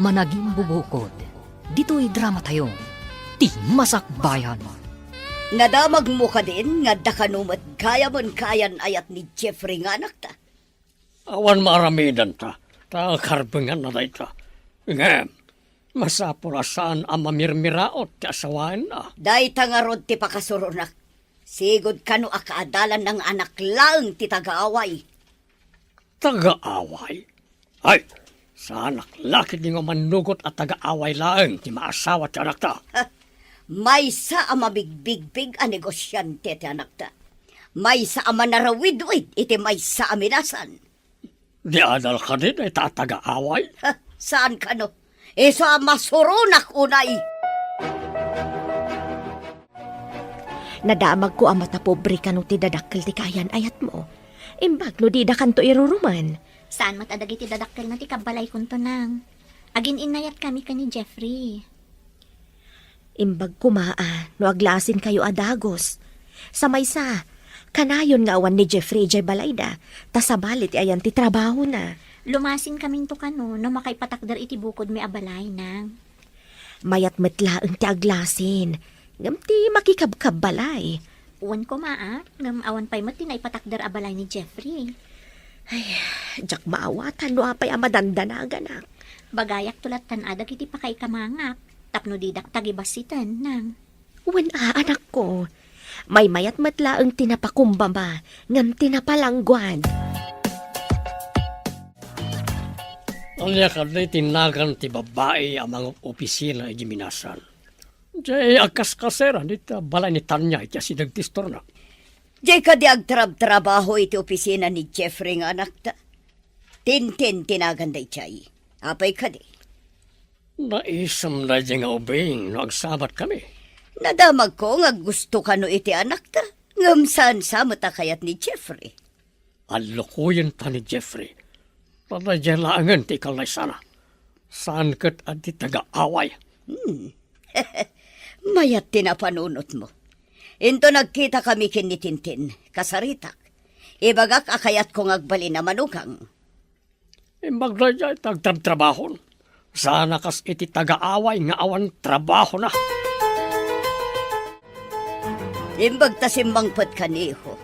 managing bubukod. Dito'y drama tayo, ti masakbayan. Nadamag mo ka din, nga dakanumat kaya mon kayan ayat ni Jeffrey nga anak ta. Awan maramidan ta, ta karbengan na ta. Nga, masapurasaan ang mamirmiraot ti asawain na. Day tangarod ti pakasurunak. Sigod kano akaadalan ng anak lang ti tagaaway. Taga-away? Ay, sa anak laki di nga manugot at taga-away lang ti maasawa ti anak ta. May sa ama bigbigbig a negosyante ti anak ta. May sa ama narawid-wid iti may sa aminasan. Di adal ka din ay taga-away? Saan kano? Iso ama surunak unay. Nadamag ko ang mata pobre kano ti dadakkel ti kayan ayat mo. Imbag no di da kanto iruruman. Saan matadag iti dadakkel na ti kabalay kunto nang. Agin inayat kami ka ni Jeffrey. Imbag kumaa no aglasin kayo adagos. Sa maysa, kanayon nga awan ni Jeffrey jay balayda, tasabalit ayan ti trabaho na. Lumasin kaming to kano no makaipatakder iti bukod may abalay nang. Mayat metlaeng ti aglasin, ngam ti makikabkab balay. Uwan ko maa, ngam awan pa'y mati na ipatakder abalay ni Jeffrey. Jak maawatan no apay amadanda ganak. Bagayak tulat tan adag iti pakay kamangak, tapno didak tagibasitan nang. Uwan anak ko, may mayat metlaeng tinapakumbaba, ngam tinapalangguan. Alya ka di tinagan ti babae ang mga opisina ay giminasan. Jay akas kasera dito balay ni Tanya iti asidagtistor na. Jay ka di agtrab-trabaho iti opisina ni Jeffrey nga anak ta. Tintin tinaganday chay. Apay ka di. Naisam na di nga ubing no agsabat kami. Nadamag ko nga gusto ka no iti anak ta. Ngam saan sa matakayat ni Jeffrey. Alukuyin ta ni Jeffrey. Padadyalangan ti kalay sana. Saan kat at ti taga-away. Mayat tinapanunot mo. Into nagkita kami kin ni Tintin, kasaritak. Ibagak akayat kong agbali na manukang. Imbag na dyan tagtrabahon. Sana kas iti taga-away nga awan trabaho na. Imbag tasimbangpat kaniho.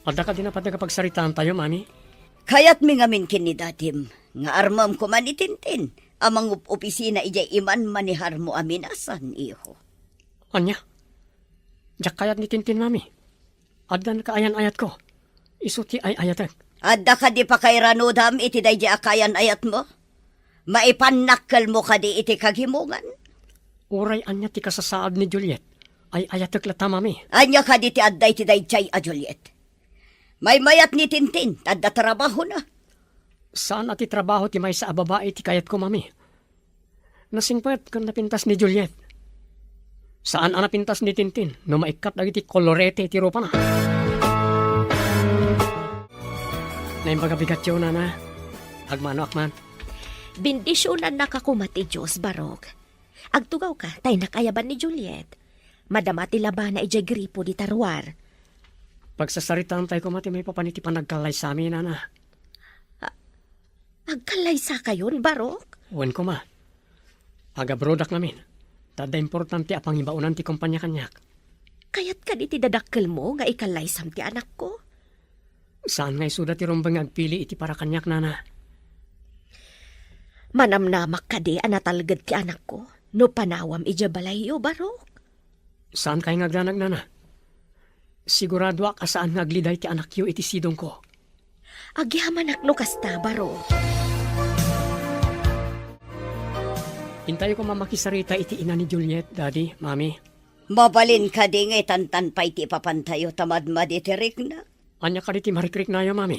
Ada ka din na pati kapagsaritaan tayo, mami? Kayat mi ngamin kin ni datim, nga armam ko man ni Tintin. Amang opisina ijay iman manihar mo aminasan, iho. Anya? Diyak kayat ni Tintin, mami. Ada na kaayan-ayat ko. Isuti ay ayatek. Adda ka di pa kay ranudam iti day di akayan ayat mo? Maipanakal mo ka di iti kagimungan? Uray anya ti kasasaad ni Juliet. Ay ayatek lata, mami. Anya ka di ti adday ti day jay a Juliet. May mayat ni Tintin, adda trabaho na. Saan ati trabaho ti may sa babae ti kayat ko, mami? Nasingpet kan napintas ni Juliet. Saan ang napintas ni Tintin no maikat dagiti kolorete ti ropa na? Naimbagabigat yun na. Agmano akman. Bindisyonan nakakumati Diyos, Barok. Agtugaw ka, tay nakayaban ni Juliet. Madamati laban na ijay gripo di tarwar. Pagsasaritaan tayo kumati may papaniti panagkalay sa amin, nana. Agkalay sa kayon, Barok? Uwan ko ma. Agabrodak namin. Tada importante apang ibaunan ti kumpanya kanyak. Kayat ka di ti dadakkel mo nga ikalay sam ti anak ko? Saan nga isuda ti rumbang agpili iti para kanyak, nana? Manamnamak ka di anatalgad ti anak ko. No panawam ija balayo, Barok? Saan kayo ngagdanag, nana? Sigurado ka saan ngagliday ti anak yu iti sidong ko. Agyamanak no kasta, Barok. Hintayo ko mamakisarita iti ina ni Juliet, Daddy, Mami. Mabalin ka di nga tantan pa iti papantayo tamad maditirik na. Anya ka iti marikrik na yo, Mami.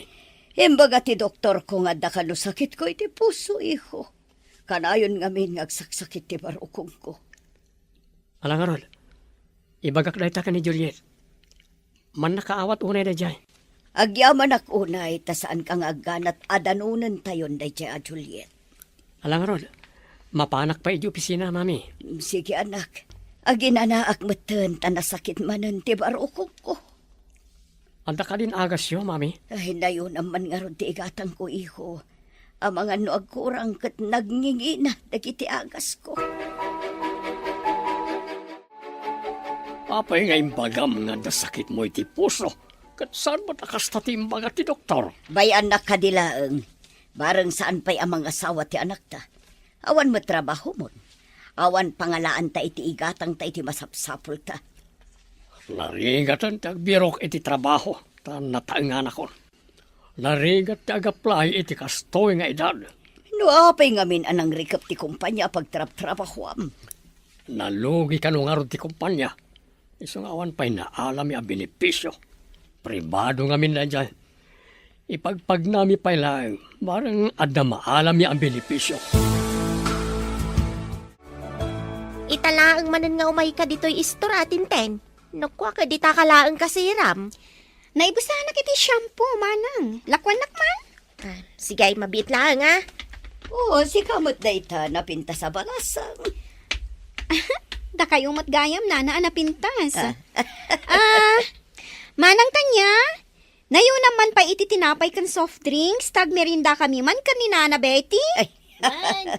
Imbaga ti doktor ko nga da kano sakit ko iti puso, iho. Kanayon ngamin ngagsaksakit ti barukong ko. Alang arol, ibagak dahi ta ka ni Juliet. Man nakaawat unay na dyan. Agyaman ak unay, tasaan kang agganat adanunan tayon da dya, Juliet. Alang arol, mapanak pa iti opisina, Mami. Sige anak, aginanaak matan tanasakit manan ti barukong ko. Anda ka din agas yo, Mami. Ay, nayon naman nga ron ti igatang ko, iho. Ang mga noag kurang kat nagngingi na dagiti agas ko. Apay nga imbagam nga dasakit mo iti puso. Kat saan ba takasta ti imbaga ti doktor? Bayan na kadilaeng, bareng saan pa'y ang mga asawa ti anak ta. Awan mo trabaho mo. Awan pangalaan ta iti igatang ta iti masapsapul ta. Larigatan ti agbirok iti trabaho. Ta nataengan ako. Larigat ti agaplay iti kastoy nga edad. No apay ngamin anang rikap ti kumpanya pagtrap-trabahoam. Nalugi ka nung arod ti kumpanya. Isang awan pa'y naalami ang benepisyo. Pribado ngamin na dyan. Ipagpag nami pa'y lang, barang adna maalami ang benepisyo. Italaang manan nga umay ka dito'y istora, Tinten. Nakwa ka di takalaang kasiram. Naibusahan na kiti shampoo, manang. Lakwan nakman. Sige, mabit lang, ha? Oo, si kamot na ita napinta sa balasang. Da kayong matgayam na napintas. Manang tanya, nayo naman pa iti tinapay kan soft drinks, tag merinda kami man kan ni Nana Betty. Ay,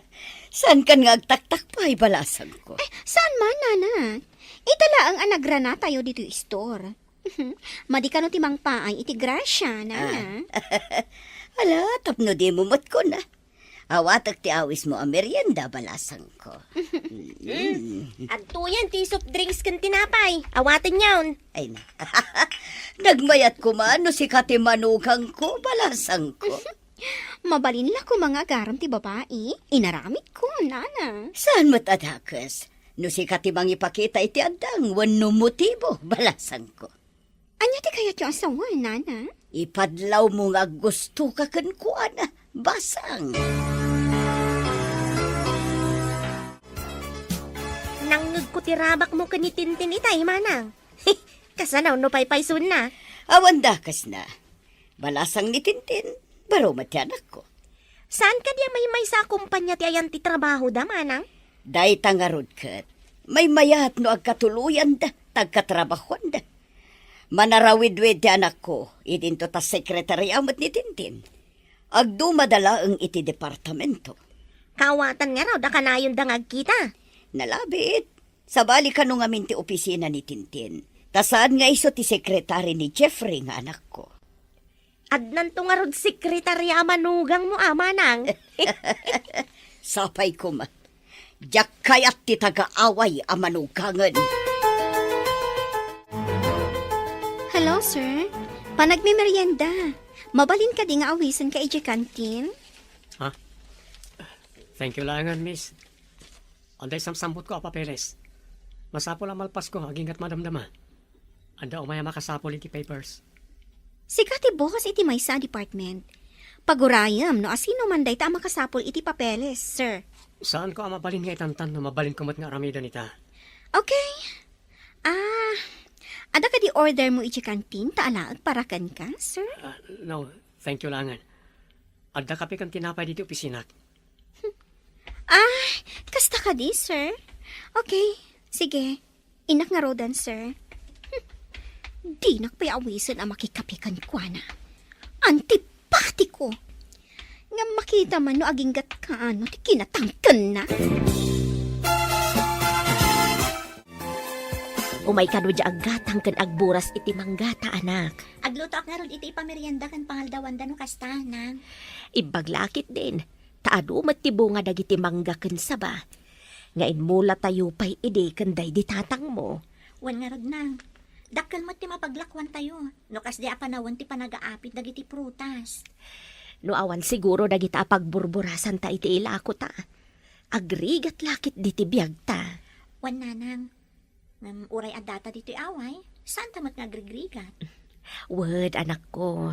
saan kan nga agtaktak pa ay balasang ko? Saan man, Nana? Itala ang anagrana tayo dito store. Madi ka no timang paay iti grasya, Nana. Ala, tapno di mo mat ko na. Awatak ti awis mo ang merienda balasang ko. Adto yan, ti soft drinks kan tinapay. Awatin yawn. Ay na. Nagmayat ko man no si katimanugang ko balasang ko. Mabalin la ko mga garam ti babae. Inaramit ko, Nana. Saan mo't adakas? No si katimang ipakita iti adang wano motibo balasang ko. Anya ti kayat yung asawa, Nana? Ipadlaw mo nga gusto ka kan kuana. Basang. Nangag ko tirabak mo ka ni Tintin itay, manang. Kasanaw no paypaysun na. Awan dakas na. Balasang ni Tintin. Baro matyanak ko. Saan ka diya may sa kumpanya ti ayan ti trabaho da, manang? Day tangarod kat. May mayat no agkatuluyan da. Tagkatrabahuan da. Manarawid-wid ti anak ko. Idinto ta sekretaryamat ni Tintin. Agdumadala ang iti departamento. Kawatan nga raw, da kanayon dangag kita. Nalabit. Sabali ka nung amin ti opisina ni Tintin. Tasaan nga iso ti sekretary ni Jeffrey nga anak ko. Adnan to nga rod sekretarya manugang mo, manang. Sapay ko man. Diyak kayat ti taga-away a manugangan. Hello, sir. Panagmimerienda. Mabalin ka di nga awisan ka iji kantin? Ha? Thank you langan, miss. Anday samsambot ko a papeles. Masapol ang malpas ko, agingat madamdama. Anda umaya makasapol iti papers. Sikati bukas iti may sa department. Pagurayam no asino man day ta makasapol iti papeles, sir. Saan ko ang mabalin nga itantan na mabalin ko mat nga aramida nita? Okay. Ada ka di order mo iti kantin ta alaag parakan ka, sir? No, thank you langan. Adda kape kang tinapay dito opisina. Kasta ka di, sir? Okay, sige. Inak nga rodan, sir. Di nakpayawisan ang makikapikan ko na. Antipati ko. Nga makita man no aginggat ka ano, ti kinatangkan na. Umay ka no dya agatang kan agburas iti manggata, anak. Agluto ak nga ron iti ipamerienda kan pangaldawan da no kasta, nang. Ibaglakit din. Taado matibo nga dagiti mangga kan saba. Ngain mula tayo pa'y ide kanday di tatang mo. Wan nga rod, nang. Dakkel mo ti mapaglakwan tayo. No kas di apanawan ti panagaapit dagiti prutas. No awan siguro dagita pagburburasan ta iti ilako ta. Agrigat lakit diti biyag ta. Wan nanang. Uray adata dito away. Saan tamat nga agrigrigat? Word, anak ko.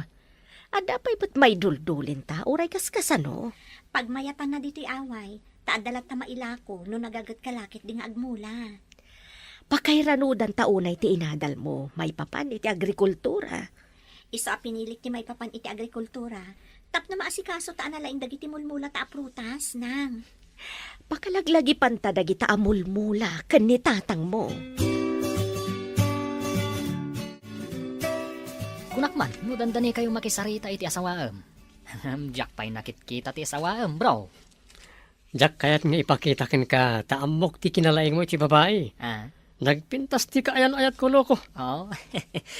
Ada pa'y ba't may duldulin ta? Uray kaskasano? Pagmayatan na dito away, taadalat ta mailako no nagagat kalakit di nga agmula. Pakairanudan taunay ti inadal mo. May papan iti agrikultura. Isa pinilik ti may papan iti agrikultura. Tap na maasikaso ta analaing dagiti mulmula ta aprutas, nang. Pakalaglagi panta dagita amulmula kan ni tatang mo. Kunakman, no dandani kayo makisarita iti asawaam. Jack pa'y nakit-kita ti asawaam, bro. Jack, kaya't nga ipakitakin ka, taamok ti kinalaing mo ti babae. Ah, Nagpintas ti kaayan ayat ko, loko. oh,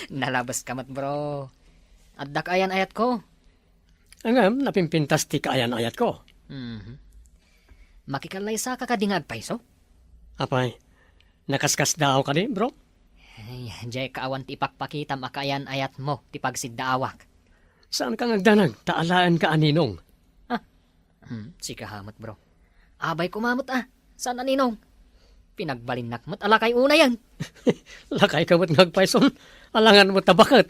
nalabas kamat, bro. At dakayan ayat ko. Angam, napimpintas ti kaayan ayat ko. Mhm. Makikalay sa kakadingag paiso? Apay, nakaskas daw ka di, bro? Ay, jay kaawan ti ipakpakita makayan ayat mo, ti pagsiddaawak. Saan ka nagdanag? Taalaan ka aninong. Si kahamot, bro. Abay kumamot Saan aninong? Pinagbalinnak mo't alakay una yan. Lakay ka mo't ngagpaison, alangan mo tabakat.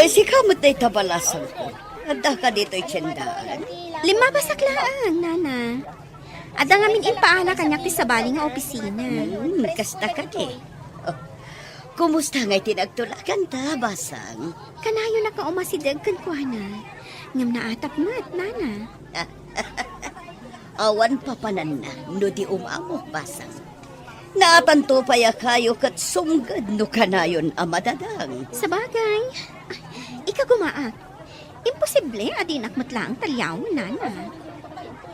Si kamot na itabalasan ko. Adda ka dito'y tiyandaan. 5 basaklaan, nana. Ada ngamin impaala kanyak ti sabali nga opisina. Kasta ka di. Oh, kumusta nga'y tinagtulakan ta, basang? Kanayo na ka umasidag kan kuana. Ngam naatap mat, nana. Awan papanan na, no di umamok, basang. Naatanto paya kayo kat sumgad no kanayon amadadang. Sa bagay, ikagumaak. Imposible adinak matlaang talyaw, nana.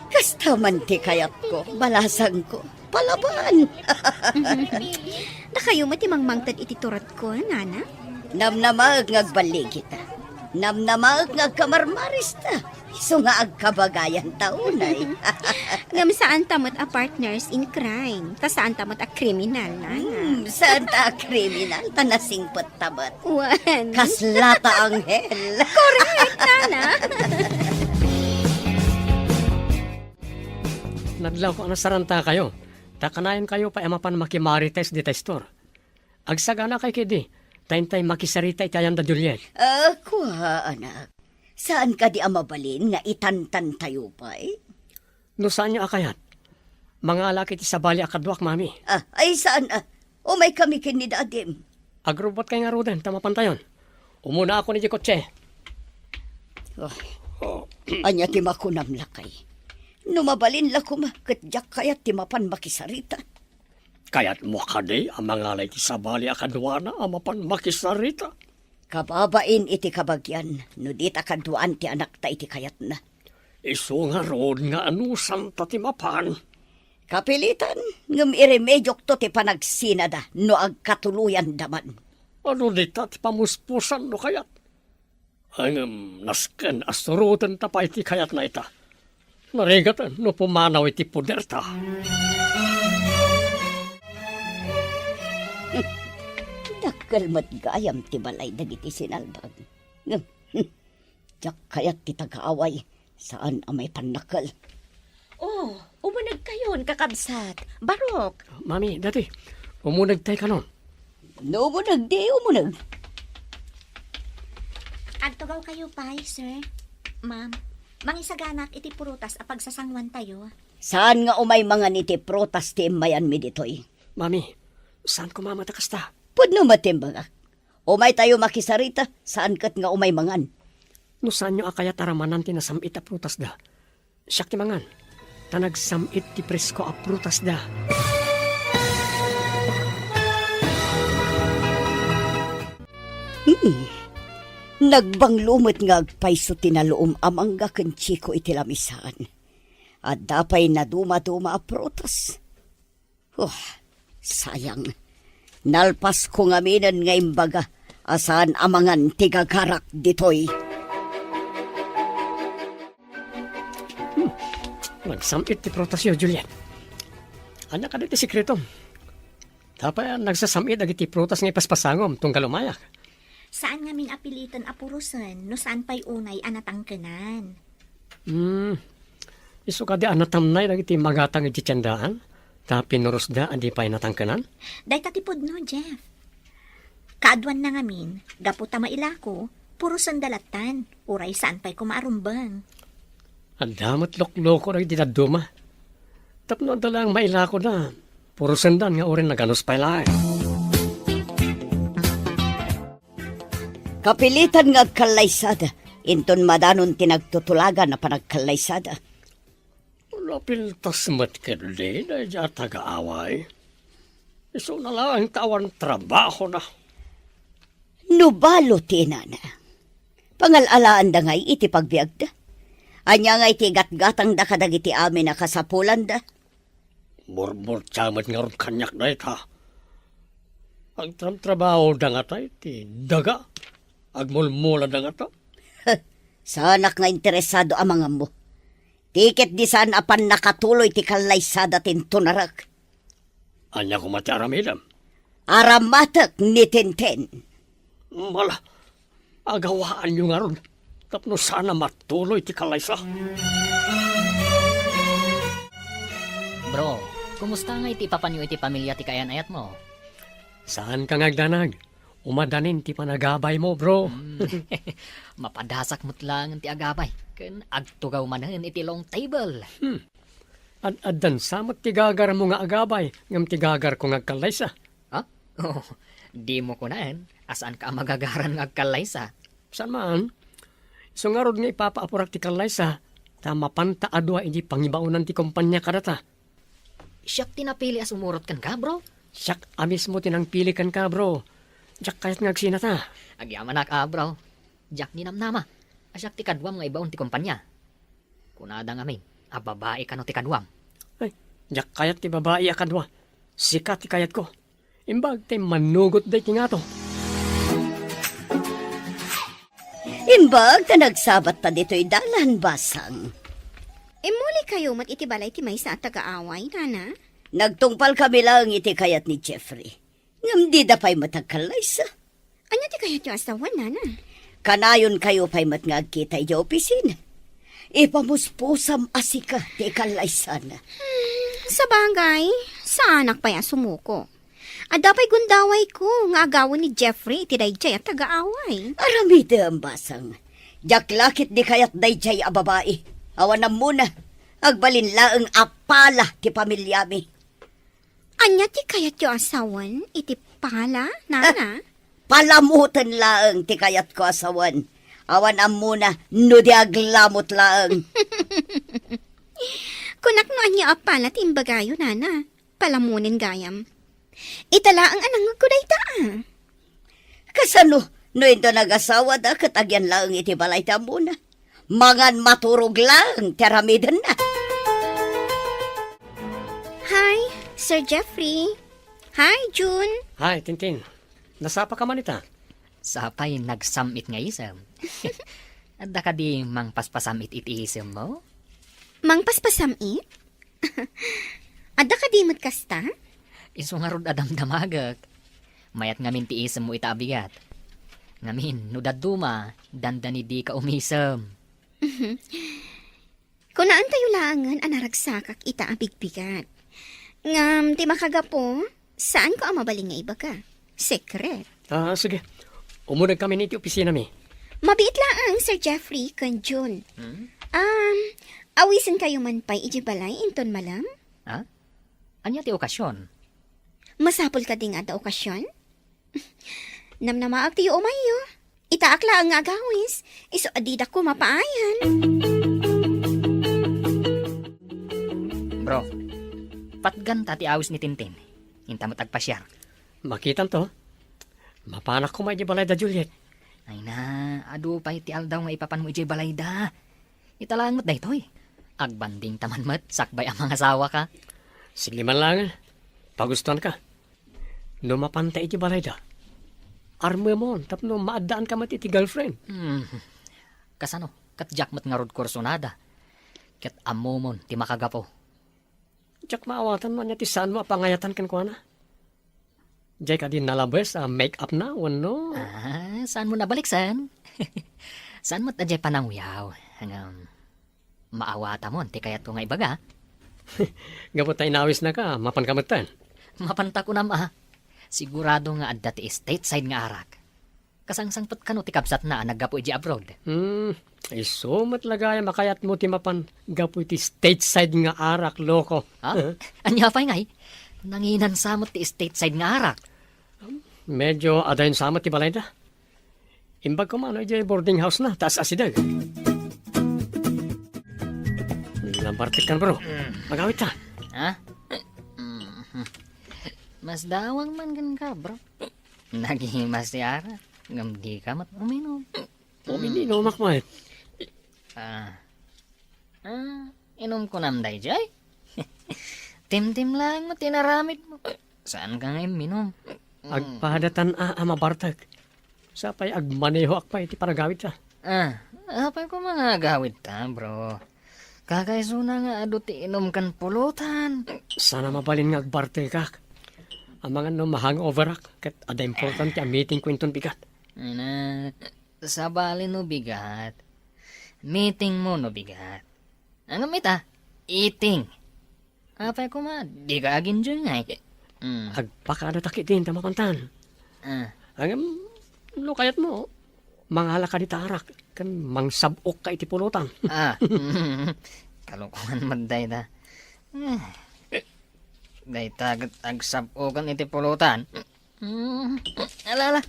Kasta man ti kayat ko, balasang ko, palaban. Da kayo matimangmangtad ititurat ko, nana. Namnamag ngagbali kita. Namnamag ngagkamarmaris ta. So nga agkabagayan taunay. Ngam saan tamot a partners in crime. Ta saan tamot a kriminal, nana. Saan ta kriminal? Tanasingpot tabat. Wan. Kaslata anghel. Correct, nana. Nadlaw ko nasaranta kayo. Takanayan kayo pa emapan makimarites di testor. Agsagana kay kidi. Taintay makisarita itayan da Juliet. Kuha, anak. Saan ka di amabalin nga itantan tayo pa eh? No saan niyo akayat? Mga laki ti sabali akadwak, mami. Ay saan O may kami kin ni dadim. Agrobot kay nga roden, tamapantayon. Umuna ako ni Jikotse. Anya ti makunam lakay. Numabalin la kuma, katjak kayat ti mapan makisarita. Kaya't mo kadi ang mga laki ti sabali akadwana amapan makisarita. Kababain iti kabagyan, no di kaduan ti anak ta iti kayat na. Iso nga rood nga anusan ta ti mapan. Kapilitan, ngam iremedyok to ti panagsinada, no agkatuluyan daman. Ano dita ti pamuspusan no kayat? Ang nasken asurutan ta pa iti kayat na ita. Narigatan no pumanaw iti puder ta. Kalmat gayam ti balay dagiti sinalbag. Diyak kayat ti tagaaway, saan amay panakal. Oh, umunag kayon, kakabsat. Barok. Mami, dati, umunag tayo ka nun. No, umunag di, umunag. Agtugaw kayo pa, sir. Ma'am, mangisaganak iti purutas a pagsasangwan tayo. Saan nga umay mga niti protas ti mayan mi ditoy? Mami, saan ko mamatakas ta? Pudno matimbang umay tayo makisarita, saan kat nga umay mangan? No saan nyo akaya taramanan ti nasamit a prutas da? Siyak ti mangan. Tanagsamit ti presko a prutas da. Nagbanglumot nga agpayso tinaluom amang ken chiko iti lamisan. At dapay na duma-duma a prutas. Sayang. Nalpas ko nga minan nga imbaga, asan amangan tigagarak ditoy. Nagsamit ti prutas yo, Juliet. Anak ka ti sikreto. Tapay nagsasamit agiti prutas nga ipaspasangom tunggal umayak. Saan nga min apilitan a purusan, no saan pa'y unay anatangkanan? Iso ka di anatamnay agiti magatang iti tiyandaan. Ta pinuros da, andi pa'y natangkanan? Day tatipod no, Jeff. Kaadwan na ngamin, gaputa mailako, puro sandalatan, uray saan pa'y kumaarumbang. Ang damat lokloko na iti daduma. Tapno dalang mailako na, puro sandan nga orin naganos pa'y lahat. Kapilitan nga agkalaysada, inton madanon tinagtutulagan na panagkalaysada. Lapiltas mat kadi na dya taga-away. Iso na lang ang tawan trabaho na. Nubalo tinana. Pangalalaan da ngay iti pagbiag da. Anya nga iti gatgatang da kadag iti amin na kasapulan da. Burbur tsamat nga ron kanyak na ita. Ang trabaho da nga tayo, ti daga. Agmulmula da nga ta. Sanak nga interesado ang mga mo. Tiket di saan apan nakatuloy ti kalaysada tintunarak. Anya ko mati aramidam. Aramatak ni Tintin. Mala, agawaan nyo nga ron. Tapno sana matuloy ti kalaysa. Bro, kumusta nga iti papanyo iti pamilya ti kayan ayat mo? Saan ka ngagdanag? Umadanin ti panagabay mo, bro. Mapadasak mo't lang ti agabay. Ken agtugaw manen iti long table. Ad-adan samot ti gagar mo nga agabay. Ngam ti gagar ko ngagkalaysa. Ha? Oh, di mo kunaen. Asaan ka magagaran ng agkalaysa? Saan man? So nga rod nga ipapaapurak ti kalaysa. Tama panta adwa iti pangibaunan ti kumpanya kadata. Siyak tinapili as umurot kan ka, bro. Siyak amis mo tinangpili kan ka, bro. Diyak kahit ngagsinata. Agyaman bro. Jack ni namnama. Asyak ti kadwam nga ibaon ti kumpanya. Kunada nga min, babae ka no ti kadwam. Ay, diyak kayat ti babae akadwa. Sikat ti kayat ko. Imbag ti manugot day ti nga to. Imbag na nagsabat ta dito'y dalan basang. Muli kayo mat iti balay ti maysa at taga-away, nana. Nagtungpal kami lang iti kayat ni Jeffrey. Ngam di da pa'y matagkalaysa. Anya ti kayat yung asawan, nana? Kanayon kayo pa'y matngagkita iti opisina. Ipamuspusam asika ti kalaysan. Sa bagay, sa anak pa ya sumuko. Adapay gundaway ko nga agawon ni Jeffrey iti dayjay at taga-away. Aramide ang basang. Jaklakit di kayat dayjay a babae. Awanam muna. Agbalin laeng apala ti pamilyami. Anya ti kayat yung asawan iti pala, nana? Palamutan laeng ti kayat ko asawan. Awanam muna no di aglamot laeng. Kunak no anya apala ti imbagayo, nana. Palamunin gayam. Itala ang anang kuday ta. Kasano no ito nag-asawa da katagyan laeng iti balay ta muna. Mangan maturog lang teramidan na. Hi, Sir Jeffrey. Hi, June. Hi, Tintin. Nasapa ka man ita? Sapay nagsamit nga isam. Adda ka di mang paspasamit iti isam mo? Mang paspasamit? Adda ka di kasta? Iso nga rod adam damagak. Mayat ngamin ti isam mo itabigat. Ngamin, no daduma, dandani di ka umisam. Kung naan tayo langan, anaragsakak ita ang bigbigat. Ngam, di makagapo, saan ko ang mabaling nga iba ka? Secret. Sige. Umunag kami niti opisina mi. Mabiit lang, Sir Jeffrey, kan June. Awisin kayo man pa'y ijibalay inton malam? Ha? Anya ti okasyon? Masapol ka ding ada okasyon? Namnamaag tiyo umayo. Itaakla ang agawis. Iso adida ko mapaayan. Bro, patgan tati awis ni Tintin. Hinta mo tagpasyar. Makitan to. Mapanak ko may balay da Juliet. Ay na, adu pa iti aldaw nga ipapan mo iti balay da. Italangot da ito'y. Agbanding taman mat, sakbay ang mga asawa ka. Sige man lang. Pagustuhan ka. No mapantay iti balay da. Arme mo, tapno maadaan ka mat iti girlfriend. Kasano, kat jakmat nga rod kursonada. Kat amomon, ti makagapo. Diyak maawatan mo niya ti saan mo apangayatan kan ko na. Diyak ka din nalabes make-up na, no? Saan mo nabaliksan? Saan mo tajay panangyaw? Hanggang maawata mo, ti kayat ko nga ibaga. Gapot tayo nawis na ka, mapankamutan. Mapanta ko na sigurado nga adda ti stateside nga arak. Kasangsangpot ka no ti kapsat na naggapo iji abroad. Ay so matlagaya makayat mo ti mapan gapo ti stateside nga arak, loko. Ha? Anya pa'y ngay? Nanginan samot ti stateside nga arak. Medyo adayon samot ti balay da. Imbag ko man, iji boarding house na, taas asidag. Lampartik kan bro. Magawit ta. Ha? Mas dawang man gan ka, bro. Naging masyara. Ngam di ka mat uminom. Umininom ako man. Inom ko namday, Jay. Tim-tim lang mo, tinaramit mo. Saan ka ngayon minom? Agpadatan ama Bartek. Sapay agmaneho akpay iti paragawit sa. Apay ko mga gawid ta, bro. Kakaisuna nga ado ti inom kan pulutan. Sana mabalin nga agbarte kak. Ang mga no mahang-over ak. Kat ada important ti meeting ko inton bigat. Sa bali no bigat. Meeting mo no bigat. Ang gamit eating. Apay ko di ka agin dyan nga. Agpakada takit din tamapantan. Ang lukayat mo. Mangala ka di tarak. Kan mangsabok ka iti pulutan. Kalukuhan magday ta. Day tagat agsabokan iti pulutan. Alala,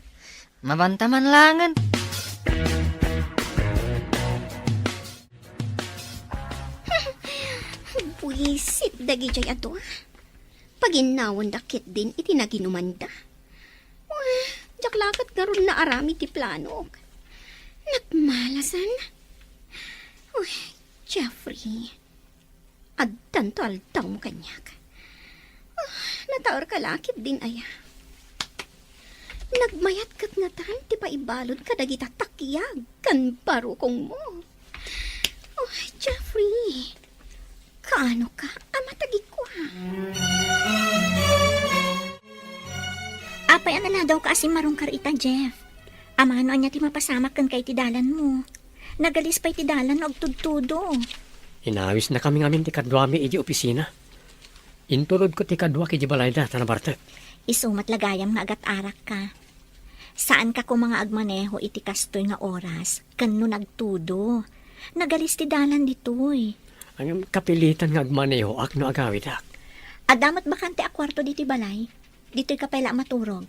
mabantaman langan. Buisit dagi jay ato. Paginawan dakit din iti naginumanda. Jaklakat garon na arami ti plano. Nagmalasan. Jeffrey. Addan to aldaw mo kanyak. Nataor ka lakit din aya. Nagmayat kat nga tan ti paibalod ka dagita takyag kan parukong mo. Jeffrey. Kaano ka? Amatagi ko Apay na daw ka asim marong karita, Jeff. Amano anya ti mapasamak kan kay tidalan mo. Nagalis pa'y tidalan og tudtudo. Inawis na kami ngamin ti kadwami iji opisina. Intulod ko ti kadwa kiji balayda tana Bartek. Isumat lagayam nga agat arak ka. Saan ka ko mga agmaneho iti kastoy nga oras, kano nagtudo. Nagalis tidalan ditoy. Ang kapilitan nga agmaneho ak no agawid ak. Adamat bakante a kwarto diti balay. Dito'y ka pala maturog.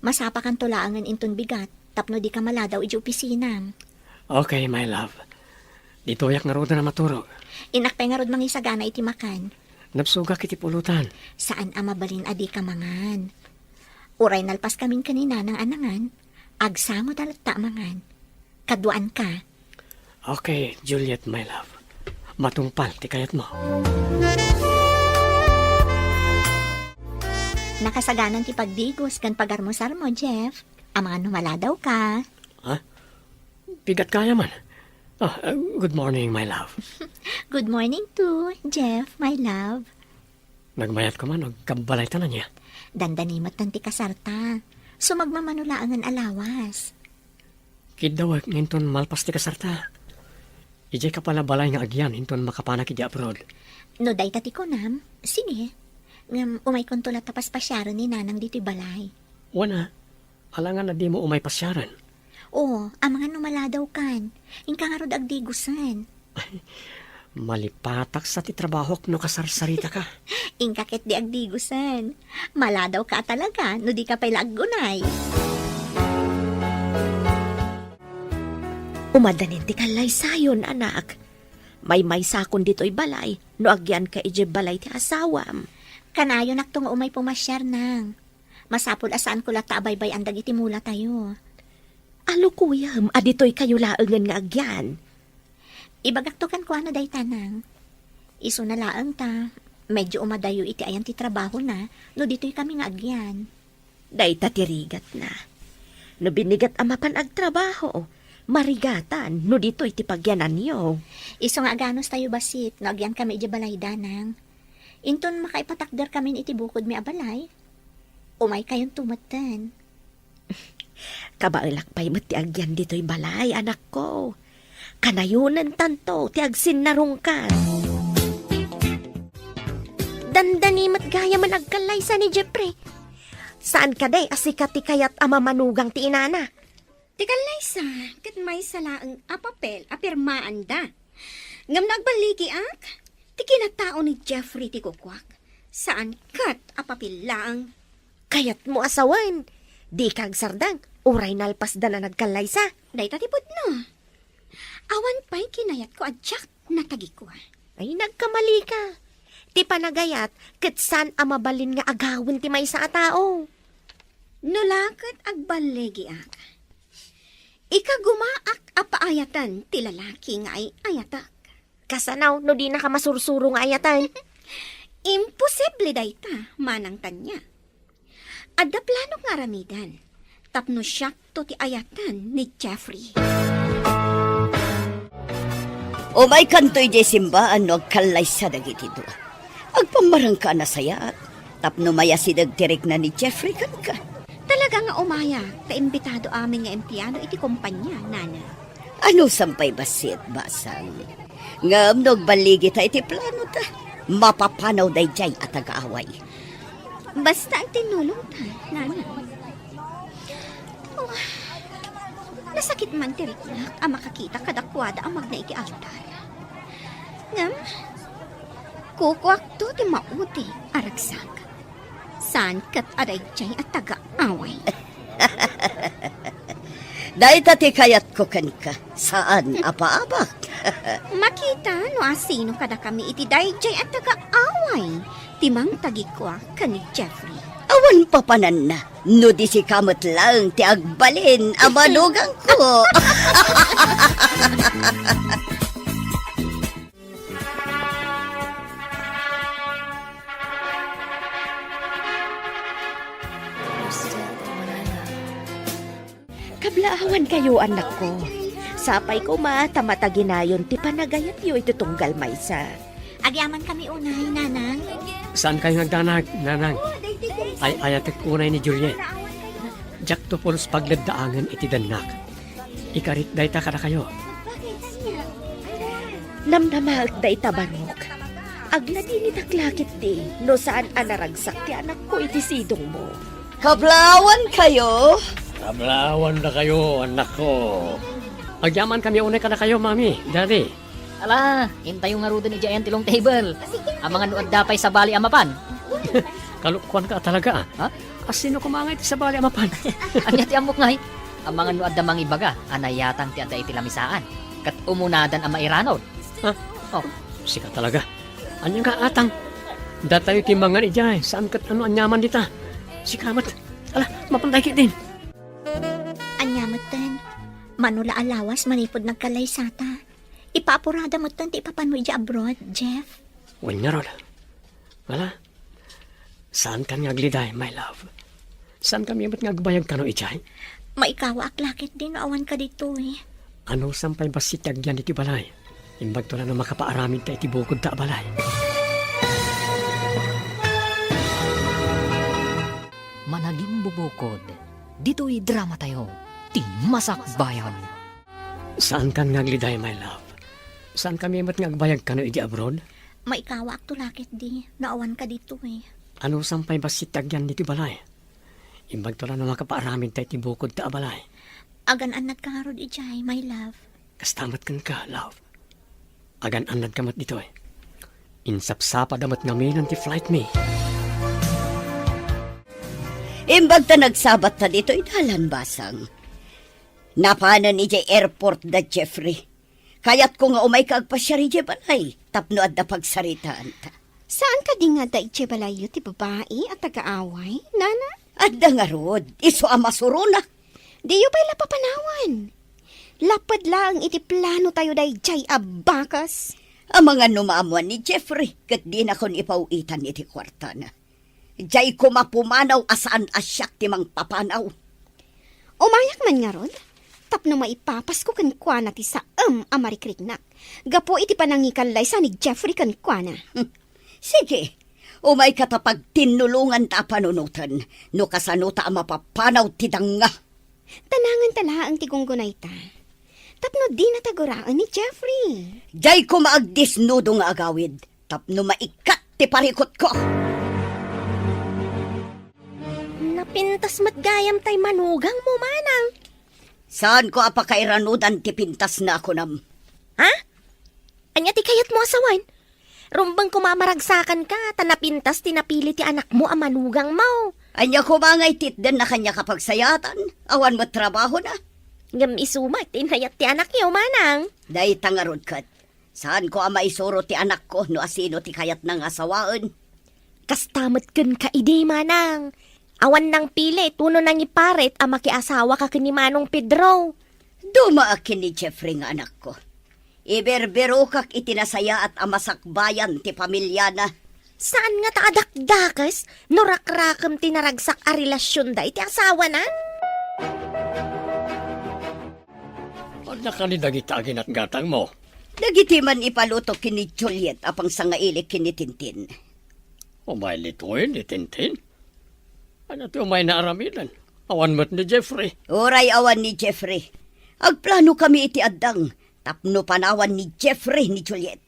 Masapa kan tulaangan inton bigat, tapno di ka maladaw iji opisina. Okay, my love. Dito yak nga roda na maturog. Inakpay nga rod mangisagana iti makan. Napsuga kiti pulutan. Saan ama balin adi ka mangan? Uray nalpas kaming kanina ng anangan, agsamo dalata mangan. Kaduan ka. Okay, Juliet, my love. Matungpal, ti kayat mo. Nakasaganan ti pagdigos kan pagarmusar mo, Jeff. Ang mga numala daw ka. Bigat kaya man. Good morning, my love. Good morning too, Jeff, my love. Nagmayat ko man, nagkabalay ta na niya. Dandanimot ng ti kasarta. Sumagmamanulaangan alawas. Kidawag ninton malpas ti kasarta. Ijay ka pala balay nga agyan, hinton makapanak iti abroad. No day tati ko nam, sige. Ngam umay konto na tapas pasyaran ni nanang dito balay. Wana, alangan na di mo umay pasyaran. Oo, ang mga numala daw kan. Ingka nga rod agdigusan. Malipatak sa ti trabahok no kasarsarita ka. Ingka ket di agdigusan. Mala daw ka talaga, no di ka pa'y laggunay. Umadanin ti kalay sayon, anak. May sakon dito'y balay, no agyan ka ije balay ti asawam. Kanayo nakto nga umay pumasyar nang. Masapul asaan ko lata abaybay ang dagiti mula tayo. Alo kuyam, adito'y kayo laengan nga agyan. Ibagak to kan kuano day tanang. Iso na laang ta. Medyo umadayo iti ayan ti trabaho na, no dito'y kami nga agyan. Day tatirigat na. No binigat amapan agtrabaho, marigatan, no dito'y ti pagyanan niyo. Iso nga aganos tayo basit, no agyan kami iti balay danang. Inton makaipatakder kami iti bukod mi abalay. Umay kayong tumatan. Kabailak pa'y mati agyan dito'y balay, anak ko. Kanayunan tanto, ti agsin narungkan. Dandani gaya man agkalay sa ni Jeffrey. Saan ka day asikat ti kayat amamanugang ti inana? Tika Liza, kat may salaang apapel, apirmaan da. Ngam nagbaligi ak, ti kinatao ni Jeffrey ti kukwak. Saan kat apapil lang? Kayat mo asawan. Di kag sardang, uray nalpas da na nagkalay sa. Day tatipod no. Awan pa'y kinayat ko adyak na tagi ko. Ay, nagkamali ka. Ti panagayat, kitsan amabalin nga agawin ti may sa tao. Nulakat agbaligi ak. Ikagumaak apaayatan ti lalaki nga ay ayatak. Kasanaw no di na ka masursuro nga ayatan. Imposible dayta, manang tanya. Adda plano nga ramidan, tapno siyak to ti ayatan ni Jeffrey. O may kantoy di simbaan no agkalay sa dagiti do. Agpamarang ka na sayat. Tapno maya sidagtirik na ni Jeffrey kan ka. Talaga nga umaya, imbitado aming nga empleyado iti kumpanya, nana. Ano sampay basit, basang? Ngam baligi ta iti plano ta. Mapapanaw day jay at agaaway. Basta ang tinulong ta, nana. Oh, nasakit man tiriknak ang makakita kadakwada ang magna iti altar. Ngam, kukuak to ti mauti aragsak. Saan kat aday jay at taga-away. Dahil tati kayat ko kan ka. Saan apa-abak? Makita no asino kada kami iti dayjay at taga-away. Timang tagikwa kan ni Jeffrey. Awan papanan na. No di si kamot lang ti agbalin amanugang ko. Kablaawan kayo anak ko. Sapay ko tamataginayon ti panagayat yo iti tunggal maysa. Agyaman kami unay, nanang. Saan kayo nagdanag, nanang? Ay ayatek unay ni Juliet. Jak to pulos pagladdaangan iti danak. Ikarit day ta kada kayo. Namnamaag da itabarok. Agladi ni taklakit di, no saan anaragsak ti anak ko iti sidong mo. Kablawan kayo. Kablawan na kayo, anak ko. Agyaman kami unay kada kayo, mami, daddy. Ala, hintay yung ngarudo ni Giant tilong table. Ang mga nuad dapay sa bali amapan. Kalukuan ka talaga, Ha? Asino kumangay ti sa bali amapan? Anya ti amok ngay. Ang mga nuad damang ibaga, anayatan ti ada iti lamisaan. Kat umunadan ang mairanod. Ha? Oh, Sika talaga. Anya nga atang. Datayo ti mga ijay, saan kat ano anyaman dita? Sikamat. Ala, mapantay kit din. Anyamat ten. Manula alawas manipod nagkalay sata. Ipaapurada mo ten ti ipapanwi di abroad, Jeff. Wanya rod. Wala. Saan ka nga gliday, my love? Saan kami ba't nga agbayag ka no ijay? Maikawa aklakit din awan ka dito eh. Ano sampay basitag yan iti balay? Imbag to na na makapaaramid ta iti bukod ta balay. managing bubukod. Dito'y drama tayo. Ti Masakbayan. Saan kan nga gliday, my love? Saan kami ba't nga agbayag ka no iti abroad? Maikawa ak tulakit di. Naawan ka dito eh. Ano sampay basitag yan iti balay? Imbag to na na makapaaramid ta iti bukod ta balay. Agan-anad ka nga rod ijay, my love. Kastamat kan ka, love. Agan anad kamat dito eh. Insapsapa damat ngamin ti flight me. Imbag ta nagsabat ta dito idalan basang. Napanan ni Jay airport da Jeffrey. Kayat ko nga umay kaagpasyari Jay balay. Tapno at da pagsaritaan ta. Saan ka di nga da itche balayo ti babae at taga-away, nana? At da nga rod, iso amasuruna. Di yu pa'y lapapanawan. Lapad lang iti plano tayo day jay abakas. Ang mga numaamuan ni Jeffrey, kat di na kon ipauitan iti kwarta na. Jay ko mapumanaw asaan asyak ti mang papanaw. Umayak man nga rod. Tapno maipapas ko kan kwa na ti saam amarikrinak. Gapo iti panangikalay sa ni Jeffrey kan kwa na. Sige, umay katapag tinulungan ta panunutan, no kasano ta mapapanaw ti danga. Tanangan tala ang tigunggunay ta. Tapno di nataguraan ni Jeffrey. Jay ko maagdisnudo nga agawid, tapno maikat ti parikot ko. Napintas matgayam tay manugang mo, manang. Saan ko apakairanudan ti pintas na ako nam? Ha? Anya ti kayat mo asawan? Rumbang kumamaragsakan ka, tanapintas tinapili ti anak mo ang manugang mo. Anya ko mangay titden na kanya kapagsayatan, awan mo trabaho na. Ngam isumat, tinayat ti anak niyo, manang. Day tangarod kat, saan ko ama isuro ti anak ko no asino ti kayat ng asawaan? Kastamat kun ka ide, manang. Awan nang pili, tuno nang iparet ang makiasawa ka kini Manong Pedro. Dumaakin ni Jeffrey nga anak ko. Iberbero kak itinasaya at amasakbayan ti pamilya na. Saan nga taadakdakas? Norakrakam tinaragsak a relasyon da iti asawa na? Pag nakanidagitagin at gatang mo, Nagitiman ipaluto kini Juliet apang sangailik kini Tintin. umay lituin ni Tintin. Ano ti umay na aramidan? Awan mo't ni Jeffrey. Oray awan ni Jeffrey. Agplano kami iti addang. Tapno panawan ni Jeffrey ni Juliet.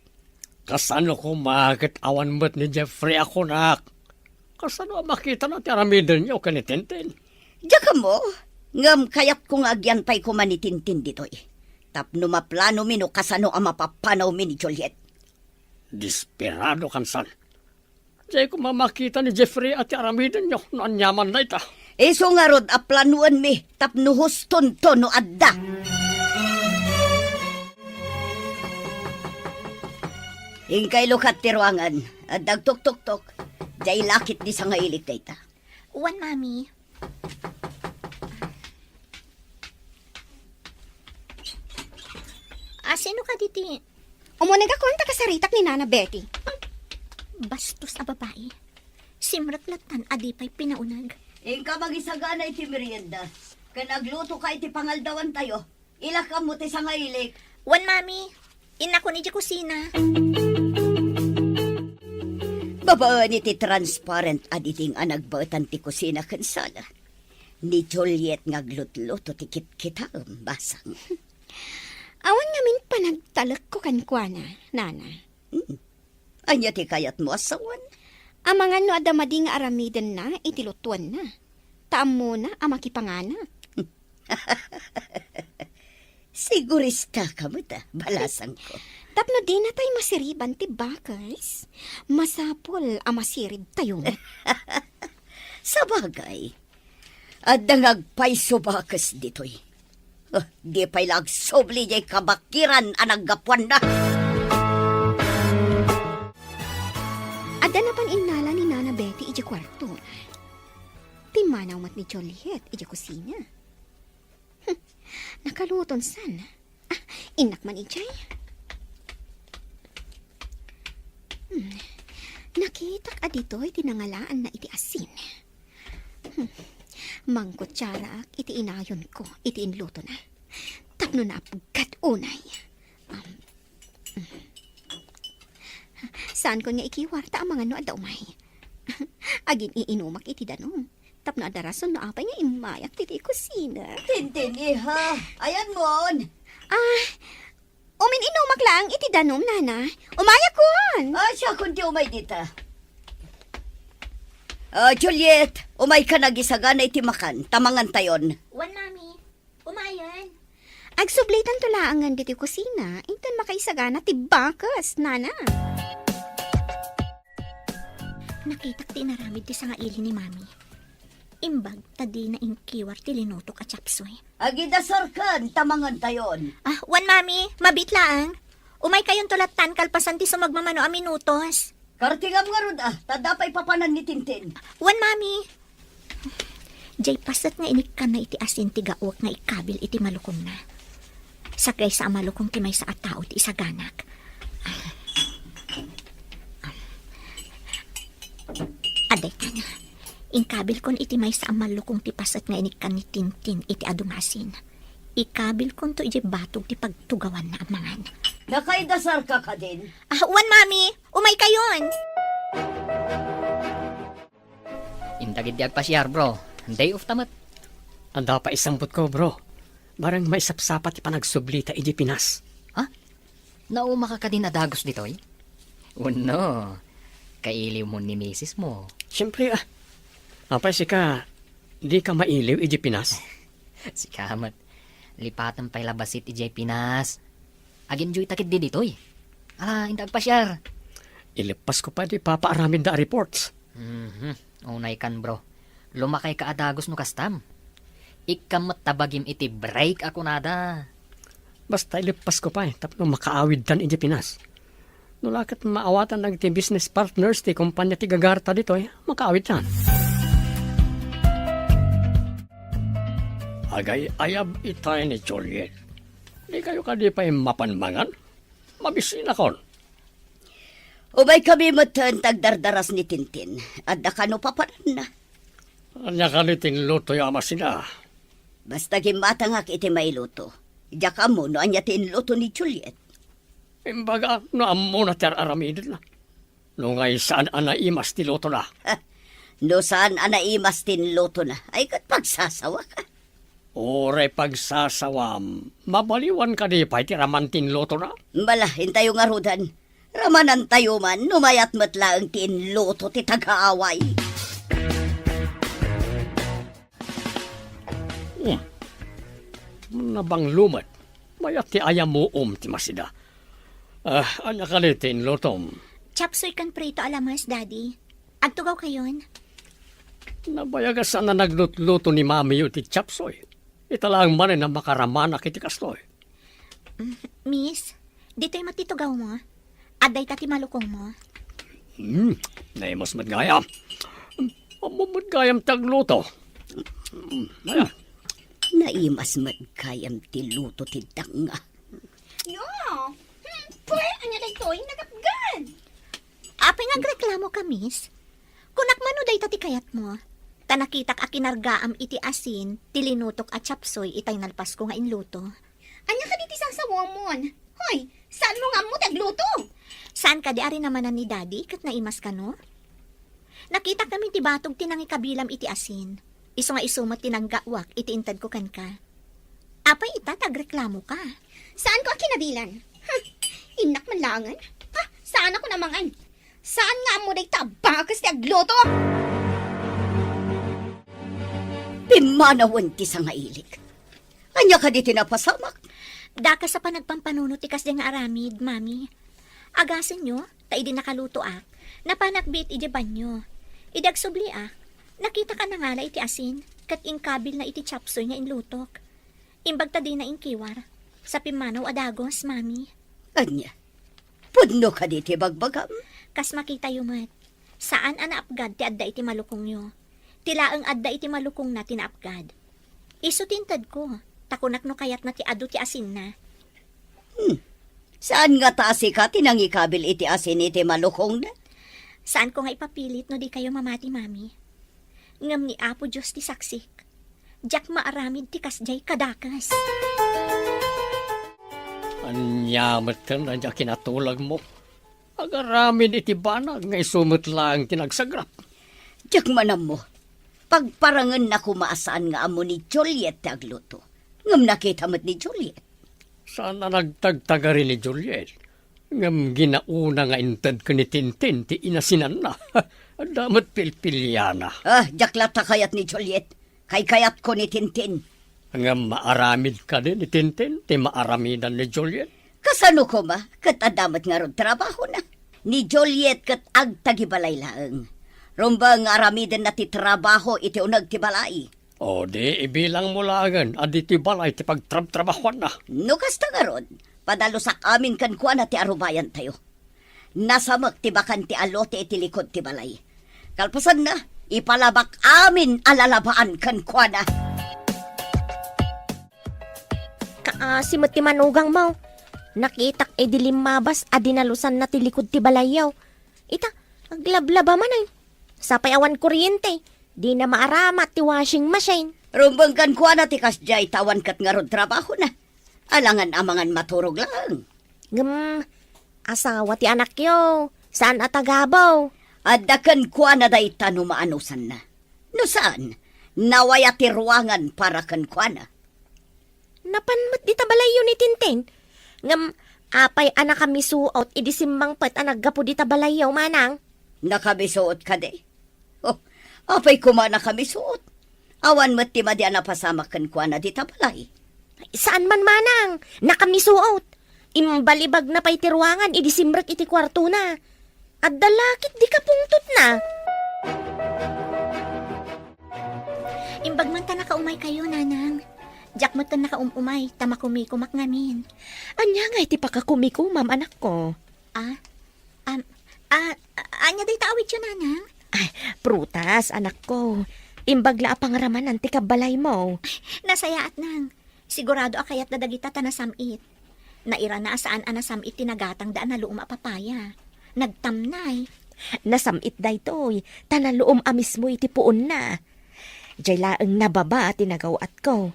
Kasano ko makit awan mo't ni Jeffrey ako nak? Kasano makita na ti aramidan niyo ka ni Tintin? Diya ka mo, ngam kayat kong agyan pa'y kumanitintin dito'y. Tapno maplano mino kasano ang mapapanaw mi ni Juliet. Desperado kansan. Diyan ko mamakita ni Jeffrey at ti aramidan niyo no anyaman na ita. Iso nga rod aplanuan mi, tapno huston to no adda. Ingkay lukat ti ruangan, at dagtok-tok-tok, jay lakit di sa nga ilik dayta. Uwan, Mami. Sino ka diti? Umunag ako ang takasaritak ni Nana Betty. Bastos a babae. Simraklatan adipay pinaunag. Ingka magisagana iti merienda, kanagluto ka iti pangaldawan tayo, ilakam mo ti sa nga ilik. Uwan, Mami. Ina ko ni di kusina. Babaan iti transparent aditing anagbatan ti kusina kansala. Ni Juliet ngaglutluto ti kit-kitam basang. Awan ngamin panagtalak ko kankwana, Nana. Anya ti kayat mo asawan? Ang mga no adamadi nga aramidan na, itilutuan na. Taam mo na ang makipangana. Sigurista ka mo ta, balasang ko. Tapno di na tayo masiriban ti bakers. Masapol ang masirib tayo. Sa bagay, at dangagpay subakas dito'y. Di pa'y lagsobli jay kabakiran anagapuan na. Ada na pan inala ni Nana Betty iji kwarto. Timanaw mat ni Juliet iji kusina. Nakaluton san. Inak man ijay. Nakitak adito'y tinangalaan na iti asin. Mangkutsara iti inayon ko, iti inluto na. Tapno na apagkat unay. Saan ko nga ikiwarta ang mga no adaw may? Agin iinumak iti danom. Tapno adarason no apay nga imayak iti kusina. Tintin, iha. Ayan mon. Umin inumak lang iti danom, Nana. Umayak kon! Siya kundi umay dita. Juliet, umay ka nagisagana iti makan. Tamangan tayon. Uwan, Mami. Umayan. Agsublitan tulaangan diti kusina. Intan makaisagana ti bakas, Nana. Nakitak ti naramid ti nga ili ni Mami. Imbag tadi na inkiwar ti linutok at chapsoy. Agidasarkan, tamangan tayon. Uwan, Mami. Mabitlaang. Umay kayong tulatan kalpasan ti sumagmamano a minutos. Kartingam nga rod tadapay papanan ni Tintin. Uwan, Mami. Jay pasat nga inikan na iti asin ti gaok nga ikabil iti malukong na. Sakay sa malukong ti may sa atao ti isaganak. Aday ka na. Inkabil kon iti may sa malukong ti pasat nga inikan ni Tintin iti adumasin. Ikabil kon to iti batog ti pagtugawan na amangan. Nakaidasar ka ka din. Uwan, Mami. Umay kayon. Intagid di agpasyar, bro. Day of tamat. Anda pa isambot ko, bro. Barang may sapsapat ipanagsubli ta iji Pinas. Nauma ka din adagos dito, eh? Uno, kailiw mo ni misis mo. Siyempre, apay sika, di ka mailiw iji Pinas. Si Kamat, lipatan pa'y labasit ijay Pinas. Agin joy takid di dito, eh. Hindi agpasyar. Ilipas ko pa di papaaramin da reports. Unay kan, bro. Lumakay ka adagos no kastam. Ikamat tabagim iti break ako nada. Basta ilipas ko pa tapno makaawid tan iji Pinas. Nulakat maawatan ng ti business partners ti kumpanya ti gagarta dito, makaawid tan. Agay ayab itay ni Juliet. Di kayo kadi pa mapanmangan? Mabisin akon. Ubay kami matan tagdardaras ni Tintin. At dakano paparan na. Anya kaniting luto yung amasina. Basta gimatangak iti mailuto. Diyak mo no anya tinluto ni Juliet. Imbaga, no amo na ter aramidin na. No ngay saan anaimas ti luto na. No saan anaimas tinluto na. Ay kat pagsasawa ka. Oray pagsasawam, mabaliwan ka di pa iti ramantin luto na. Bala, hintayo nga rudan. Ramanan tayo man, numayat matlaang tinluto ti tagaaway. Nabang lumat, mayat ti ayam mo ti masida. Anya ka di tinlutom. Chapsoy kan prito alamas, Daddy. Agtugaw kayon. Nabayagasan na naglutluto ni mami yung ti chapsoy. Italang man na makaramana kiti kastoy. Miss, dito'y matitugaw mo. Aday tati malukong mo. Naimos matgayam. Amo matgayam tagluto. Ayan. Naimas magkayam ti luto ti danga. Yo! Pwede anya daytoy nagapgan. Apay nga reklamo ka, Miss. Kunak mano day tati kayat mo. Tanakitak a kinargaam iti asin, tilinutok at chapsoy itay nalpas ko nga inluto. Anya ka diti sasawang mon. Hoy, saan mo nga mo tagluto? Saan ka di ari naman ni Daddy kat naimas ka no? Nakita kami ti batog tinangi kabilam iti asin. Iso nga isumot tinanggawak iti intad ko kan ka. Apay ita tagreklamo ka. Saan ko kinabilan? Inak man langan. Saan ako namangan? Saan nga mo day tabakas ti agluto? Pimanawan ti sa nga ilik. Anya ka di tinapasamak. Daka sa panagpampanuno ti kas nga aramid, Mami. Agasin nyo, ta idi nakaluto napanakbit iti banyo. Idagsubli nakita ka na nga la iti asin, kat ingkabil na iti chapsoy nga inlutok. Imbagta di na ingkiwar, sa pimanaw adagos, Mami. Anya, pudno ka di ti bagbagam. Kas makita yumat, saan anaapgad ti adda iti malukong nyo? Tilaang adda iti malukong na tinaapgad. Isu tintad ko, takunak no kayat na ti adu ti asin na. Saan nga taasi ka tinangikabil iti asin iti malukong na? Saan ko nga ipapilit no di kayo mamati, Mami? Ngam ni Apo Diyos ti saksik. Diyak maaramid ti kasjay kadakas. Anyamat ka na dya kinatulag mo. Agaramin iti banag nga isumot lang tinagsagrap. Diyak manam mo. Pagparangan na kumaasaan nga amo ni Juliet tagluto. Ngam nakita mo't ni Juliet. Sana nagtagtaga rin ni Juliet. Ngam ginauna nga intad ka ni Tintin ti inasinan na. Damat pilpilyana. Diyak lata kayat ni Juliet. Kay kayat ko ni Tintin. Ngam maaramid ka din ni Tintin ti maaramidan ni Juliet. Kasano ko ma? Kat adamat nga ron trabaho na. Ni Juliet kat agtagibalay laeng. Rumba nga aramidan na ti trabaho iti unag ti balay. O di ibilang mo lagan adi ti balay ti pagtrab-trabahuan na. No kasta nga ron, padalusak amin kan kuan na ti arubayan tayo. Nasamak ti bakan ti alote iti likod ti balay. Kalpasan na, ipalabak amin alalabaan kan kuan na. Kaasimot ti manugang mo. Nakitak e dilimabas adinalusan na ti likod ti balayaw. Ita, aglablaba man ay. Sapay awan kuryente. Di na maaramat ti washing machine. Rumbang kan kuan na ti kasjay tawan kat nga ron trabaho na. Alangan amangan maturog lang. Asawa ti anak yo. Saan atagabaw? Adakan kuan na day tanumaanusan na. No saan? Nawaya ti ruangan para kan kuan na. Napanmat di tabalayo ni Tintin. Apay anak kami suot idisimbang pet anak gapo di tabalayaw manang. Nakabisuot ka de. Oh, apay kumana kami suot. Awan mo't ti madi anapasama kan kuan na di tabalay. Saan man manang? Nakamisuot. Imbalibag na pa'y tiruangan idisimbrak iti kwarto na. At dalakit di ka pungtot na. Imbag man ta nakaumay kayo, nanang. Diyak mo ta nakaumumay, tamakumikumak ngamin. Anya nga iti pakakumikumam anak ko. Anya day taawit yun, nanang? Ay, prutas anak ko. Imbagla apang ramanan ti kabalay mo. Nasaya at nang. Sigurado akayat dadagita tanasamit. Naira na saan anasamit tinagatang daan na luum apapaya. Nagtamnay. Nasamit daytoy, tanaloom amis mo iti puon na. Diyay laeng nababa tinagawat ko.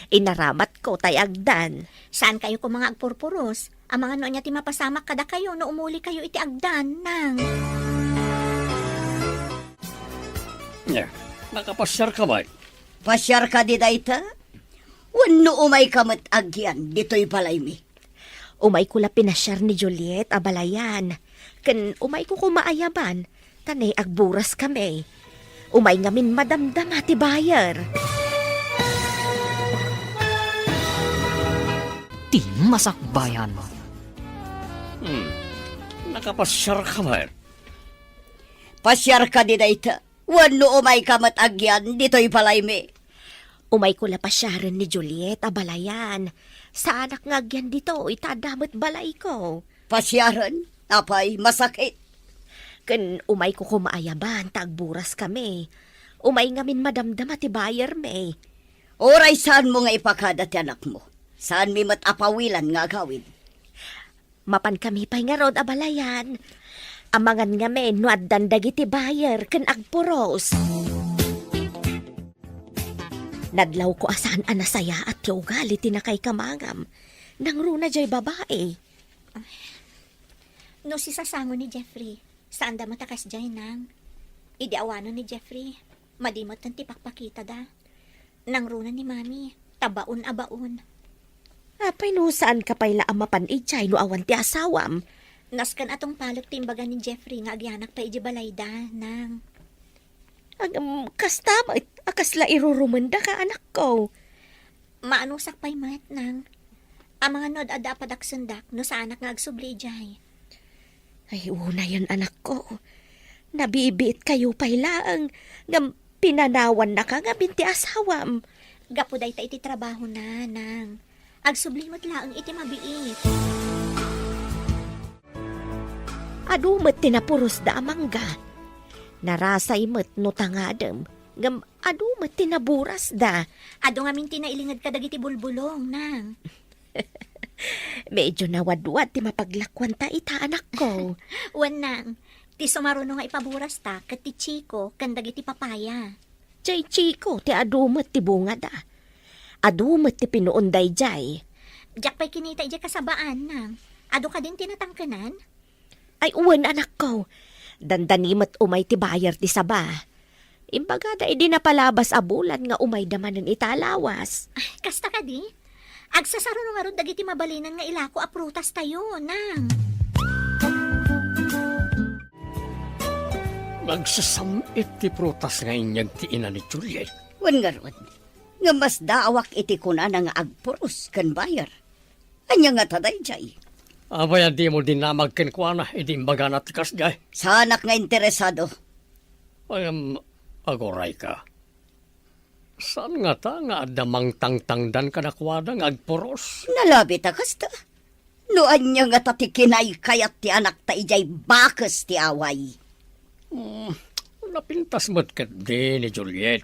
Inaramat ko tayagdan. Saan kayo ko mga agpurpuros? Ang mga noon niya ti mapasamak kada kayo no umuli kayo iti agdan nang. Yeah. Nakapasyar ka ba? Pasyar ka di dayta? Wano umay kamat agyan, dito'y balay mi. Umay ko la pinasyar ni Juliet abalayan. Ken umay ko kumaayaban, tanay agburas kami. Umay ngamin madamdam ati bayar. Ti masakbayan mo. Nakapasyar ka ba? Pasyar ka di dayta? Wano umay kamat agyan, dito'y balay mi. Umay ko la pasyaran ni Juliet abalayan. Sa anak ngagyan dito, itadamot balay ko. Pasyaran, apay masakit. Ken umay ko kumaayaban, tagburas kami. Umay ngamin madamdam ati bayar me. Oray saan mo nga ipakada ti anak mo? Saan mi matapawilan nga gawin? Mapan kami pa'y nga rod abalayan. Amangan nga men, no addan dagiti bayar, ken agpuros. Nadlaw ko asaan anasaya at yogali tinakay kamangam. Nang runa jay babae. No si sasango ni Jeffrey. Saan da matakas jay nang? Idi awano ni Jeffrey. Madimot ng tipakpakita da. Nang runa ni Mami. Tabaon abaon. Apay no saan ka pa'y laamapan ijay no awan ti asawam. Naskan atong palot timbaga ni Jeffrey nga agyanak pa iji balay da nang. Kastamit, akasla irurumanda ka anak ko. Maanusak pa'y mat nang. Ang mga nod ada padaksundak no sa anak nga agsubli jay. Ay una yan anak ko. Nabibit kayo pa'y laang nga pinanawan na ka nga binti asawam. Gapuday ta iti trabaho na nang. Agsubli mo't laang iti mabiit. Adumat tinapuros da amangga. Narasay met no tangadem. Ngam adumat tinaburas da. Ado nga minti na ilingad ka dagiti bulbulong nang. Medyo nawadwad ti mapaglakwan ta ita anak ko. Wan nang. Ti sumaruno nga ipaburas ta kat ti chiko kan dagiti papaya. Jay chiko ti adumat ti bunga da. Adumat ti pinuunday jay. Diyak pa'y kinita ija kasabaan nang. Ado ka din tinatangkanan? Ay uwan anak ko. Dandanimat umay ti bayar ti saba. Imbaga da di napalabas a bulan nga umay damanan italawas. Kasta ka di? Agsasaruno nga ron dagiti mabalinan nga ilako a prutas tayo nang. Nagsasamit ti prutas nga inyag ti ina ni Juliet. Wan nga ron, nga mas daawak iti kuna nga agpuros kan bayar. Anya nga taday jay. Abay, di mo din na magkinkwana, edi imbaga na tikas jay. Sa anak nga interesado. Ay, agoray ka. Saan nga ta nga adamang tangtangdan ka nakwada nga agporos? Nalabi ta kasta. No anya nga tatikinay kayat ti anak ta ijay bakas ti away. Napintas mo't kat di ni Juliet.